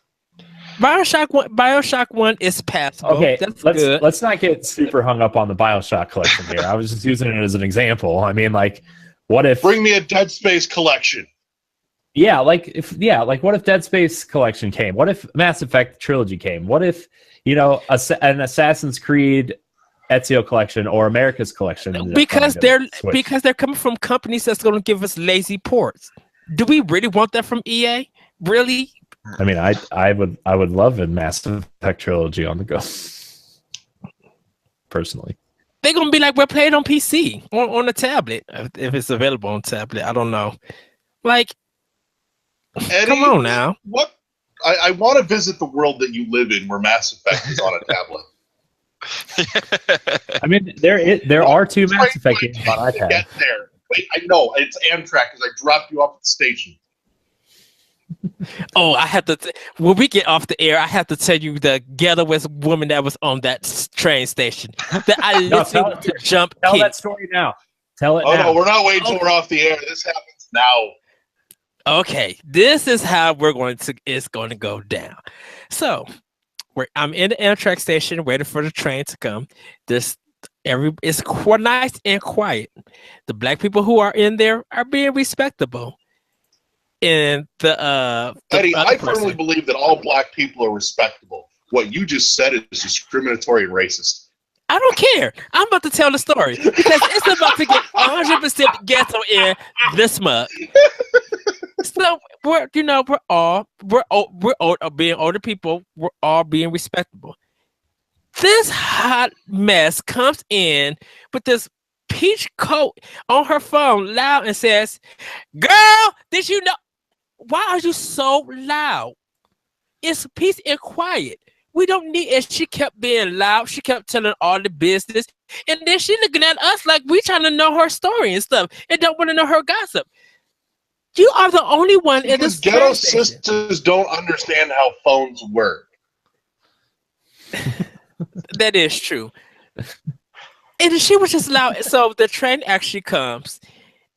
BioShock 1 is passable. Okay, good. Let's not get super hung up on the BioShock collection here. I was just using it as an example. I mean, like, what if... Bring me a Dead Space collection. Yeah, what if Dead Space collection came? What if Mass Effect Trilogy came? What if, an Assassin's Creed Ezio collection or America's collection? Because they're coming from companies that's going to give us lazy ports. Do we really want that from EA? Really? I mean, I would love a Mass Effect Trilogy on the go. Personally. They're going to be like, we're playing on PC, on a tablet, if it's available on tablet. I don't know. Like, Eddie, come on now. What? I want to visit the world that you live in where Mass Effect is on a tablet. I mean, there are 2 Mass Effect games on iPad. Get there. Wait, I know. It's Amtrak because I dropped you off at the station. Oh, I have to. When we get off the air, I have to tell you the ghettoest woman that was on that train station. That I literally want to jump. Tell that story now. Tell it now. No, we're not waiting till we're off the air. This happens now. Okay, this is how it's going to go down. So, I'm in the Amtrak station waiting for the train to come. It's nice and quiet. The black people who are in there are being respectable. And Eddie, I firmly believe that all black people are respectable. What you just said is discriminatory and racist. I don't care. I'm about to tell the story because it's about to get 100% ghetto in this month. So we're all being older people. We're all being respectable. This hot mess comes in with this peach coat on her phone, loud, and says, "Girl, did you know? Why are you so loud? It's peace and quiet. We don't need." And she kept being loud. She kept telling all the business, and then she looking at us like we trying to know her story and stuff, and don't want to know her gossip. You are the only one in this ghetto sisters don't understand how phones work. That is true. And she was just loud. So the train actually comes,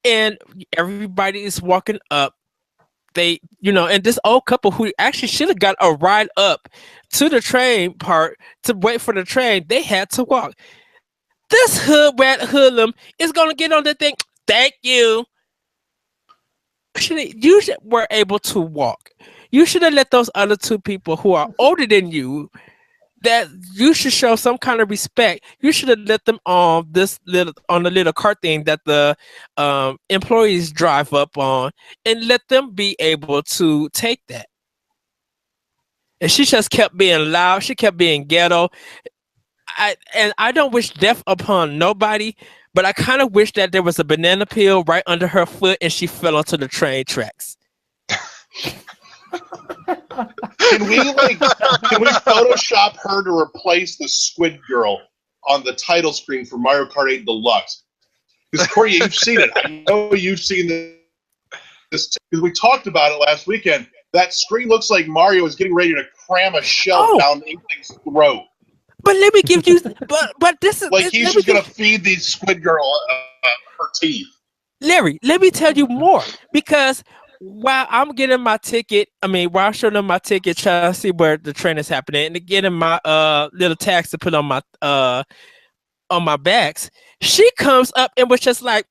and everybody is walking up. They, and this old couple who actually should have got a ride up to the train part to wait for the train, they had to walk. This hoodlum is gonna get on the thing. Thank you. You were able to walk. You should have let those other two people who are older than you, that you should show some kind of respect. You should have let them on the little cart thing that the employees drive up on, and let them be able to take that. And she just kept being loud. She kept being ghetto. I don't wish death upon nobody, but I kind of wish that there was a banana peel right under her foot and she fell onto the train tracks. Can we Photoshop her to replace the Squid Girl on the title screen for Mario Kart 8 Deluxe? Because Corey, you've seen it. I know you've seen this because we talked about it last weekend. That screen looks like Mario is getting ready to cram a shell down Inkling's throat. But let me give you, but this is like he's just gonna feed the Squid Girl her teeth. Larry, let me tell you more, because while I'm getting my ticket, while I'm showing them my ticket, trying to see where the train is happening, and getting my little tags to put on my backs, she comes up and was just like,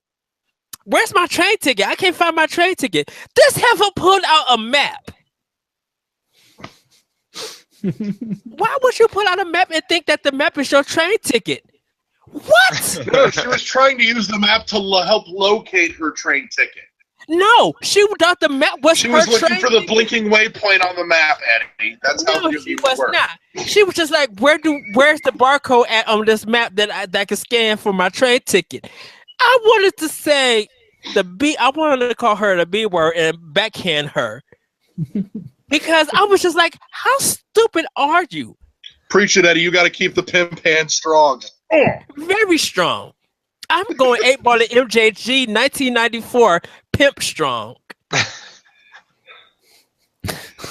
"Where's my train ticket? I can't find my train ticket." This heifer pulled out a map. Why would you pull out a map and think that the map is your train ticket? What? No, she was trying to use the map to help locate her train ticket. No, she thought the map was her train ticket. She was looking for the blinking waypoint on the map, Eddie. That's how she was not. She was just like, where's the barcode at on this map that can scan for my train ticket? I wanted to say I wanted to call her the B word and backhand her. Because I was just like, how stupid are you? Preach it, Eddie. You got to keep the pimp hand strong. Very strong. I'm going 8-ball at MJG 1994 pimp strong.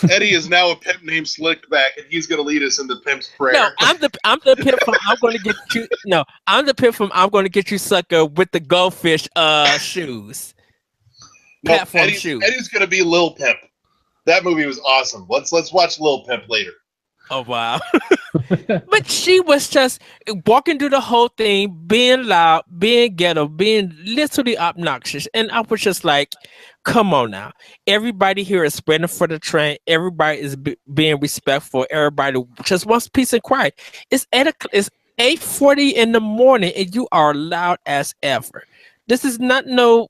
Eddie is now a pimp named Slickback, and he's going to lead us in the pimp's prayer. No, I'm the pimp from I'm going to get you. No, I'm the pimp from I'm going to get you, sucker, with the goldfish shoes. Platform shoes. Eddie's going to be Lil Pimp. That movie was awesome. Let's watch Lil Pimp later. Oh, wow. But she was just walking through the whole thing, being loud, being ghetto, being literally obnoxious. And I was just like, come on now. Everybody here is spreading for the train. Everybody is being respectful. Everybody just wants peace and quiet. It's 8:40 in the morning and you are loud as ever. This is not no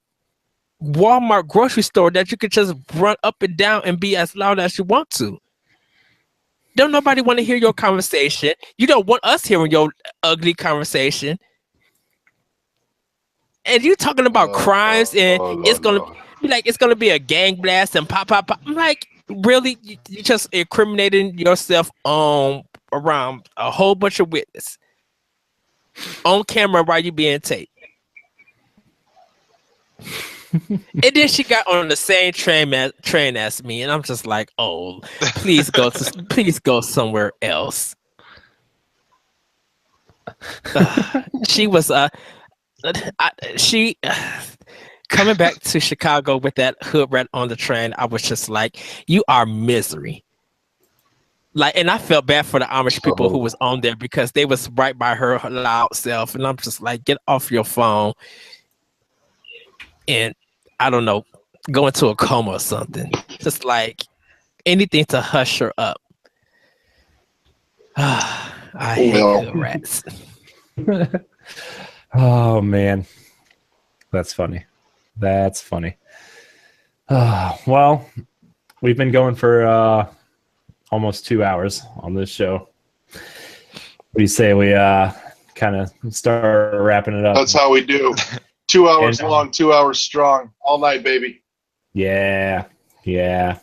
Walmart grocery store that you could just run up and down and be as loud as you want to. Don't nobody want to hear your conversation. You don't want us hearing your ugly conversation. And you talking about crimes and it's gonna be like it's gonna be a gang blast and pop. I'm like, really? You just incriminating yourself around a whole bunch of witnesses on camera while you being taped. And then she got on the same train as me, and I'm just like, "Oh, please go somewhere else." She was coming back to Chicago with that hood rat on the train. I was just like, "You are misery." Like, and I felt bad for the Amish people who was on there because they was right by her loud self, and I'm just like, "Get off your phone." And I don't know, go into a coma or something. Just like anything to hush her up. I hate the rats. Oh man, that's funny. Well, we've been going for almost 2 hours on this show. We say we kind of start wrapping it up. That's how we do. 2 hours long, 2 hours strong, all night, baby. Yeah. I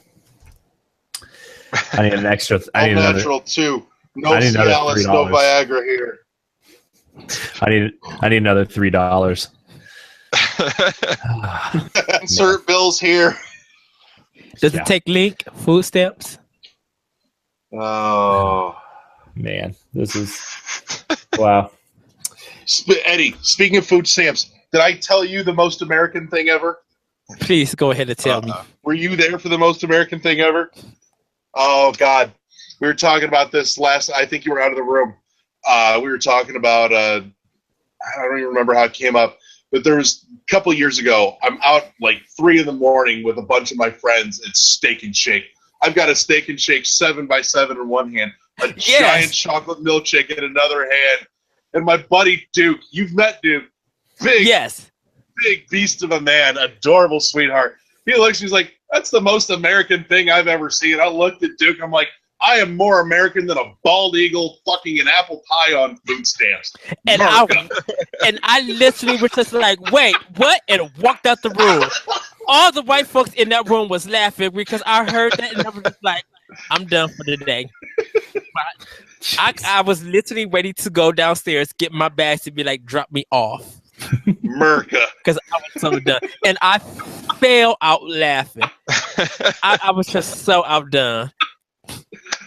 need an extra. I need natural too. No Cialis, no Viagra here. I need another $3. Insert bills here. Does it take link food stamps? Oh man, this is wow. Eddie, speaking of food stamps, did I tell you the most American thing ever? Please go ahead and tell me. Were you there for the most American thing ever? Oh, God. We were talking about this last. I think you were out of the room. We were talking about. I don't even remember how it came up, but there was a couple years ago. I'm out like 3 a.m. with a bunch of my friends. It's Steak and Shake. I've got a Steak and Shake 7x7 in one hand, a giant chocolate milkshake in another hand, and my buddy Duke. You've met Duke. Big beast of a man, adorable sweetheart. He looks, he's like, that's the most American thing I've ever seen. I looked at Duke, I'm like, I am more American than a bald eagle fucking an apple pie on food stamps. And I literally was just like, wait, what? And walked out the room. All the white folks in that room was laughing because I heard that and I was just like, I'm done for the day. I was literally ready to go downstairs, get my bags to be like, drop me off. Murica. Because I was so done. And I fell out laughing. I was just so outdone.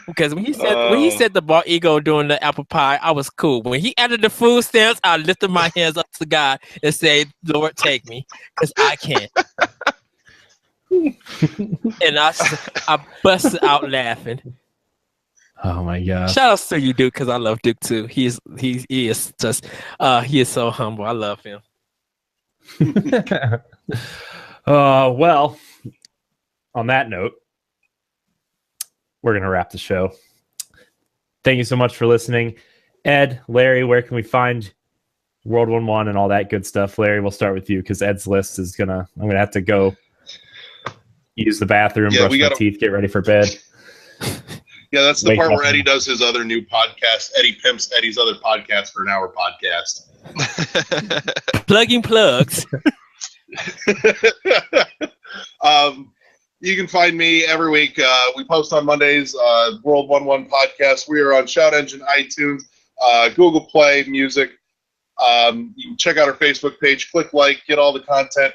Because when he said the bald eagle doing the apple pie, I was cool. When he added the food stamps, I lifted my hands up to God and said, Lord, take me. Because I can't. And I busted out laughing. Oh my God! Shout outs to you, Duke, because I love Duke too. He is so humble. I love him. Well, on that note, we're gonna wrap the show. Thank you so much for listening, Ed, Larry. Where can we find World 1-1 and all that good stuff? Larry, we'll start with you because Ed's list is I'm gonna have to go use the bathroom, brush my teeth, get ready for bed. Yeah, that's the part where Eddie does his other new podcast. Eddie pimps Eddie's other podcast for an hour podcast. Plugging plugs. You can find me every week. We post on Mondays, World 1-1 podcast. We are on Shout Engine, iTunes, Google Play Music. You can check out our Facebook page, click like, get all the content.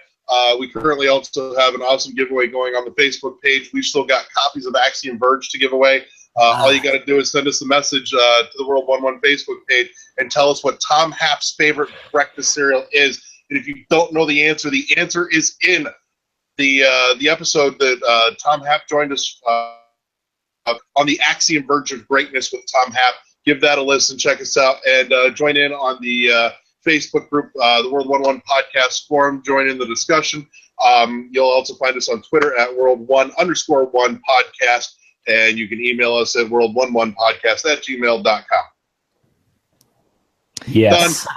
We currently also have an awesome giveaway going on the Facebook page. We've still got copies of Axiom Verge to give away. All you got to do is send us a message to the World 1-1 Facebook page and tell us what Tom Happ's favorite breakfast cereal is. And if you don't know the answer is in the episode that Tom Happ joined us on the Axiom Verge of Greatness with Tom Happ. Give that a listen, check us out, and join in on the Facebook group, the World 1-1 Podcast Forum. Join in the discussion. You'll also find us on Twitter at World1_1 Podcast. And you can email us at world11podcast@gmail.com. Yes. Done.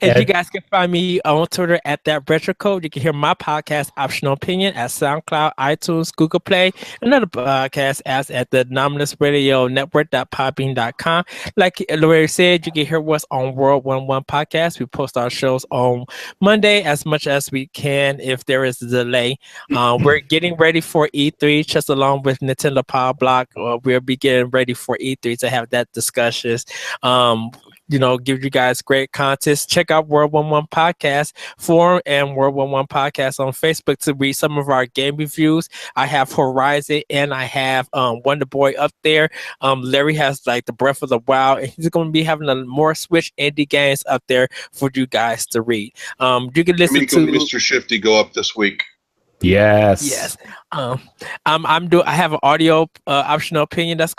And you guys can find me on Twitter at that retro code. You can hear my podcast, Optional Opinion, at SoundCloud, iTunes, Google Play, another podcast as at the Anomalous Radio Network.podbean.com. Like Larry said, you can hear what's on World 1-1 Podcast. We post our shows on Monday as much as we can if there is a delay. We're getting ready for E3, just along with Nintendo Power Block. We'll be getting ready for E3 to have that discussions. Give you guys great content. Check out World 1-1 Podcast Forum and World 1-1 Podcast on Facebook to read some of our game reviews. I have Horizon and I have Wonder Boy up there. Larry has like the Breath of the Wild, and he's going to be having more Switch indie games up there for you guys to read. You can listen to Mr. Shifty go up this week. Yes. I have an audio optional opinion that's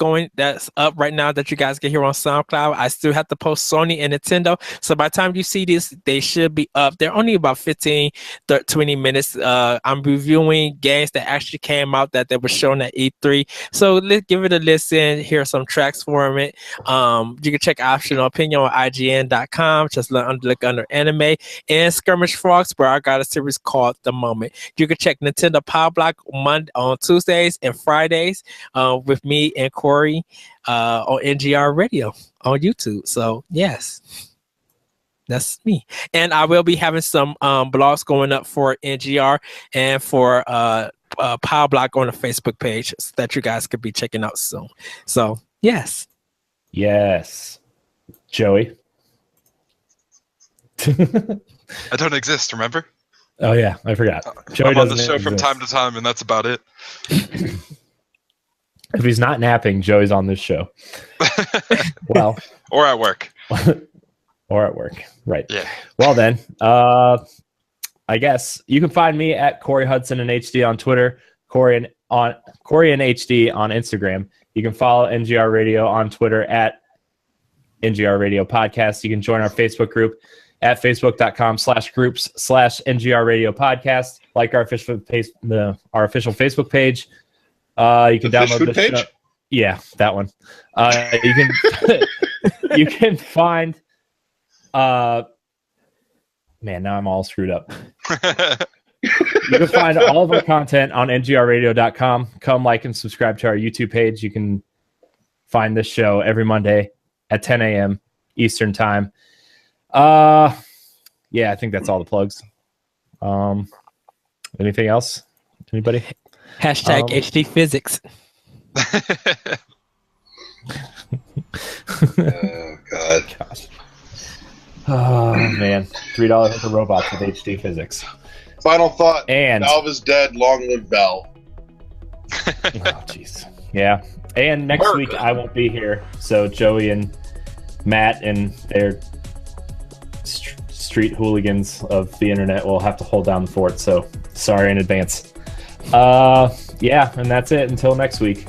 up right now that you guys can hear on SoundCloud. I still have to post Sony and Nintendo, so by the time you see this, they should be up. They're only about 15-20 minutes. I'm reviewing games that actually came out that they were shown at E3, so let's give it a listen. Hear some tracks from it. You can check optional opinion on IGN.com. Just look under anime and Skirmish Frogs, where I got a series called The Moment. You can check Nintendo Power Block on Tuesdays and Fridays with me and Corey on NGR Radio on YouTube. So yes, that's me. And I will be having some blogs going up for NGR and for Power Block on the Facebook page that you guys could be checking out soon. So yes. Joey. I don't exist, remember? Oh yeah, I forgot. Joey I'm on the show from time to time, and that's about it. If he's not napping, Joey's on this show. Well, or at work. Or at work. Right. Yeah. Well then, I guess you can find me at Corey Hudson and HD on Twitter, Corey and HD on Instagram. You can follow NGR Radio on Twitter at NGR Radio Podcast. You can join our Facebook group at facebook.com/groups/NGR Radio Podcast. Like our official page, our official Facebook page. You can download the show. Yeah, that one. You can find. Man, now I'm all screwed up. You can find all of our content on ngrradio.com. Come like and subscribe to our YouTube page. You can find this show every Monday at 10 a.m. Eastern time. Yeah, I think that's all the plugs. Anything else? Anybody? Hashtag HD Physics. Oh, God. Gosh. Oh, man. $3 for robots with HD Physics. Final thought. And Valve is dead. Long live Valve. Oh, jeez. Yeah. And next week I won't be here. So Joey and Matt and their street hooligans of the internet will have to hold down the fort. So sorry in advance. Yeah, and that's it. Until next week.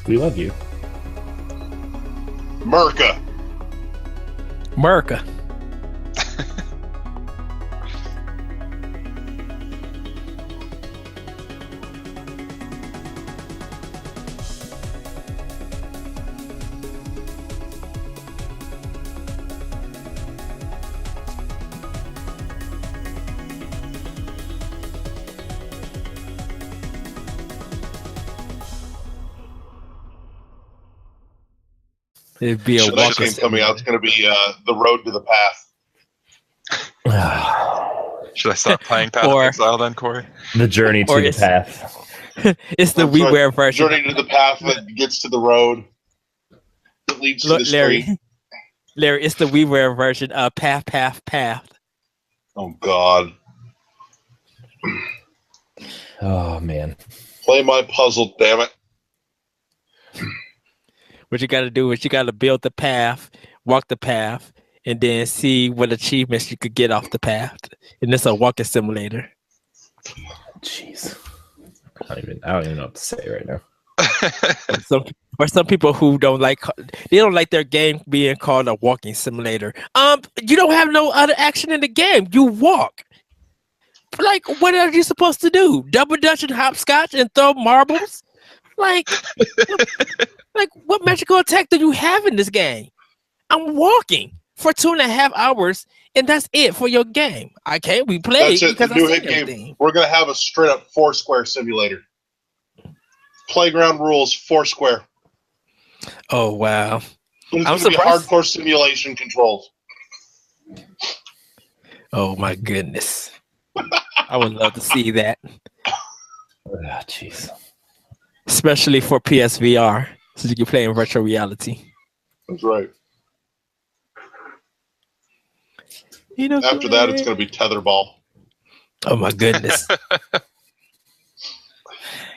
We love you. Murica. Murica. It'd be a walk game coming out. It's going to be The Road to the Path. Should I stop playing Path of Exile then, Corey? The Journey to the Path. It's the WiiWare version. Journey to the Path that gets to the road. That leads to the street. Larry, it's the WiiWare version of Path. Oh, God. Oh, man. Play my puzzle, damn it. What you got to do is you got to build the path, walk the path, and then see what achievements you could get off the path. And it's a walking simulator. Jeez. I don't even know what to say right now. Some people who don't like their game being called a walking simulator. You don't have no other action in the game. You walk. Like, what are you supposed to do? Double dutch and hopscotch and throw marbles? Like what magical attack do you have in this game? I'm walking for 2.5 hours, and that's it for your game. I can't replay that's it. Because the new hit game. We're gonna have a straight up Foursquare simulator. Playground rules, Foursquare. Oh wow! It's gonna be hardcore simulation controls. Oh my goodness! I would love to see that. Jeez. Especially for PSVR, so you can play in virtual reality. That's right. After that, it's going to be tetherball. Oh my goodness!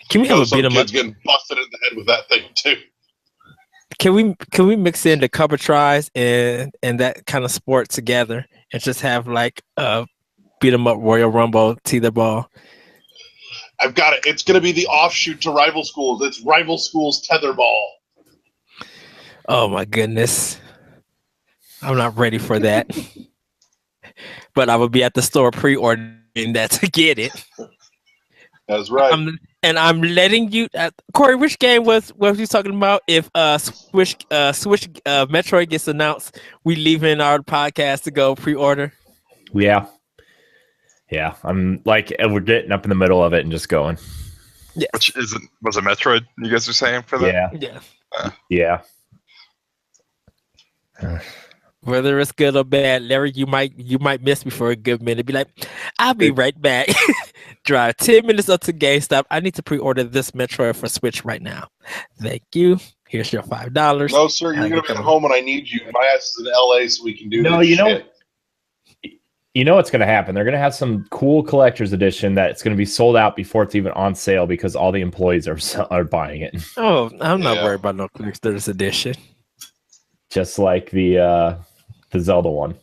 Can we have a beat 'em up? Getting busted in the head with that thing too. Can we mix in the cover tries and that kind of sport together and just have like a beat 'em up Royal Rumble tetherball? I've got it. It's going to be the offshoot to Rival Schools. It's Rival Schools Tetherball. Oh, my goodness. I'm not ready for that. But I will be at the store pre-ordering that to get it. That's right. I'm letting you... Corey, which game was you talking about? If Switch Metroid gets announced, we leaving our podcast to go pre-order? Yeah. Yeah, I'm like, we're getting up in the middle of it and just going. Yeah. Was it Metroid you guys are saying for that? Yeah. Whether it's good or bad, Larry, you might miss me for a good minute. Be like, I'll be right back. Drive 10 minutes up to GameStop. I need to pre-order this Metroid for Switch right now. Thank you. Here's your $5. No, sir, you're going to be at home when I need you. My ass is in LA so we can do this. No, you know what's going to happen. They're going to have some cool collector's edition that's going to be sold out before it's even on sale because all the employees are buying it. Oh, I'm not worried about no collector's edition. Just like the the Zelda one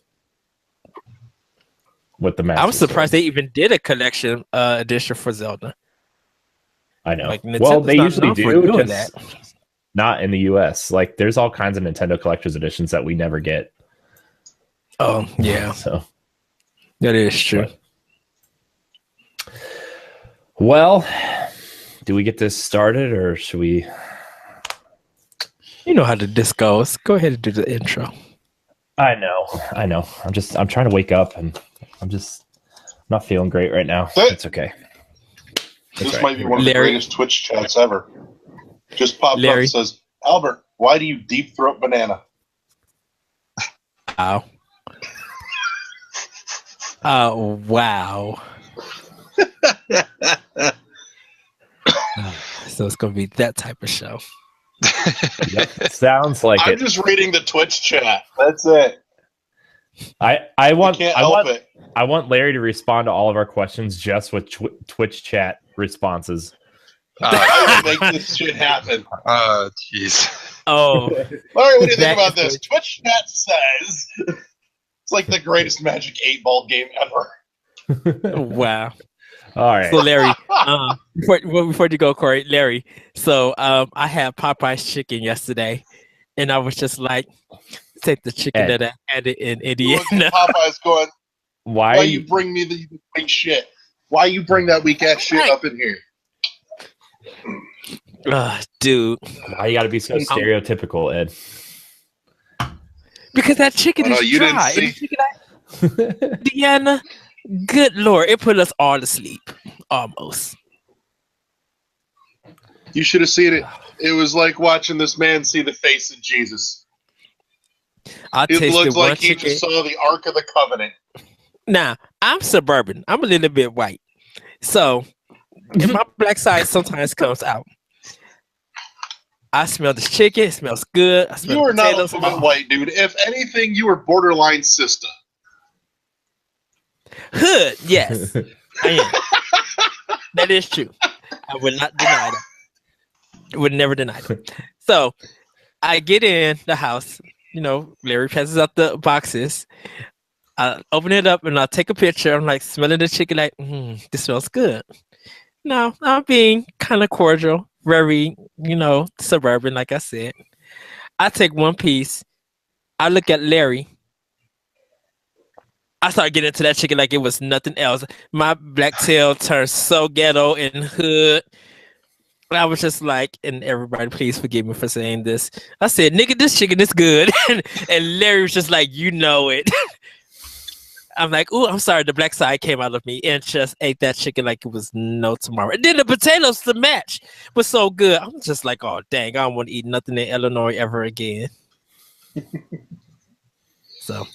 with the Master I'm surprised Sword. they even did a collection edition for Zelda. I know. Like, Well, Nintendo's they not usually known for do, doing just that. not in the US. Like, there's all kinds of Nintendo collector's editions that we never get. Oh, yeah. So That is true. But, well, do we get this started or should we? You know how this goes. Go ahead and do the intro. I know. I'm trying to wake up and I'm not feeling great right now. It's okay. This might be one of the greatest Twitch chats ever. Just popped up and says, Albert, why do you deep throat banana? Wow. Oh, wow. So it's going to be that type of show. Yep. Sounds like I'm just reading the Twitch chat. That's it. I want it. I want Larry to respond to all of our questions just with Twitch chat responses. I will make this shit happen. Jeez. Oh, Larry, what do you think about this? Twitch chat says it's like the greatest Magic 8-Ball game ever. Wow. All right. So Larry, before you go, Corey, Larry. So I had Popeye's chicken yesterday, and I was just like, take the chicken that I had in Indiana. Popeye's going, why you bring me the weak shit? Why you bring that weak ass shit up in here? Dude. Why you got to be so stereotypical, Ed? Because that chicken is you dry. didn't see. Indiana, good Lord, it put us all to sleep. Almost. You should have seen it. It was like watching this man see the face of Jesus. It looked like he just saw the Ark of the Covenant. Now, I'm suburban. I'm a little bit white. So, and my black side sometimes comes out. I smell this chicken. It smells good. I smell you are not potatoes. a little bit white, dude. If anything, you were borderline sister. Hood, yes. I am. That is true. I would not deny that. I would never deny that. So, I get in the house. You know, Larry passes out the boxes. I open it up and I'll take a picture. I'm like smelling the chicken, like, this smells good. No, I'm being kind of cordial, very, suburban, like I said. I take one piece. I look at Larry. I start getting into that chicken like it was nothing else. My black tail turned so ghetto and hood. I was just like, and everybody, please forgive me for saying this. I said, nigga, this chicken is good. And Larry was just like, you know it. I'm like, ooh, I'm sorry. The black side came out of me and just ate that chicken like it was no tomorrow. And then the potatoes to match was so good. I'm just like, oh, dang, I don't want to eat nothing in Illinois ever again. So,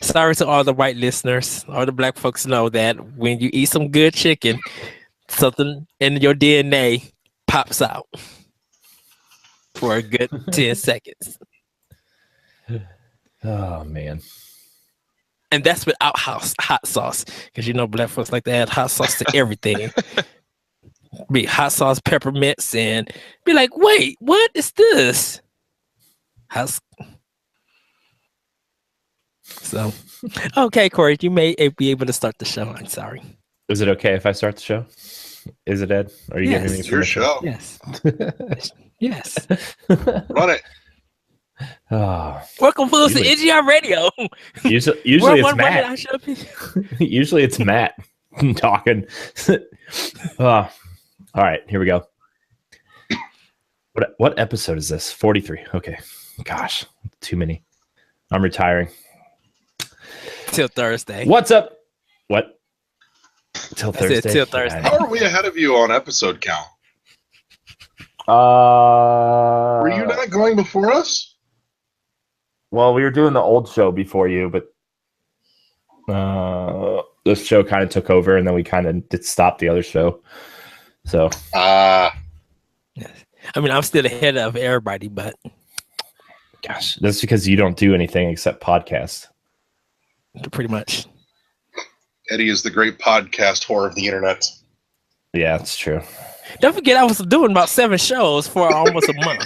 sorry to all the white listeners. All the black folks know that when you eat some good chicken, something in your DNA pops out for a good 10 seconds. Oh, man. And that's without hot sauce. Because black folks like to add hot sauce to everything. Be hot sauce, peppermints, and be like, wait, what is this? So, okay, Corey, you may be able to start the show. I'm sorry. Is it okay if I start the show? Is it, Ed? Are you giving me your show? Yes. Yes. Run it. Oh. Welcome, fools, to NGR Radio. Usually it's Matt. Usually it's Matt talking. All right, here we go. What episode is this? 43. Okay. Gosh, too many. I'm retiring. Till Thursday. What's up? What? Till Thursday. Till Thursday. How are we ahead of you on episode count? Were you not going before us? Well, we were doing the old show before you, but this show kind of took over, and then we kind of did stop the other show. So, I mean, I'm still ahead of everybody, but gosh, that's because you don't do anything except podcasts. Pretty much. Eddie is the great podcast whore of the internet. Yeah, that's true. Don't forget, I was doing about 7 shows for almost a month.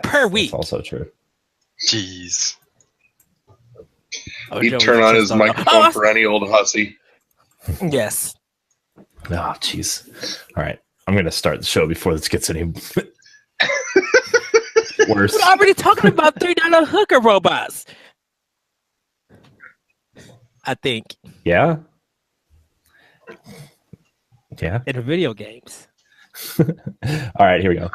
Per week. That's also true. Jeez. He'd turn on his microphone for any old hussy. Yes. Oh, jeez. All right. I'm going to start the show before this gets any worse. We're already talking about $3 hooker robots. I think. Yeah. Yeah. In the video games. All right, here we go.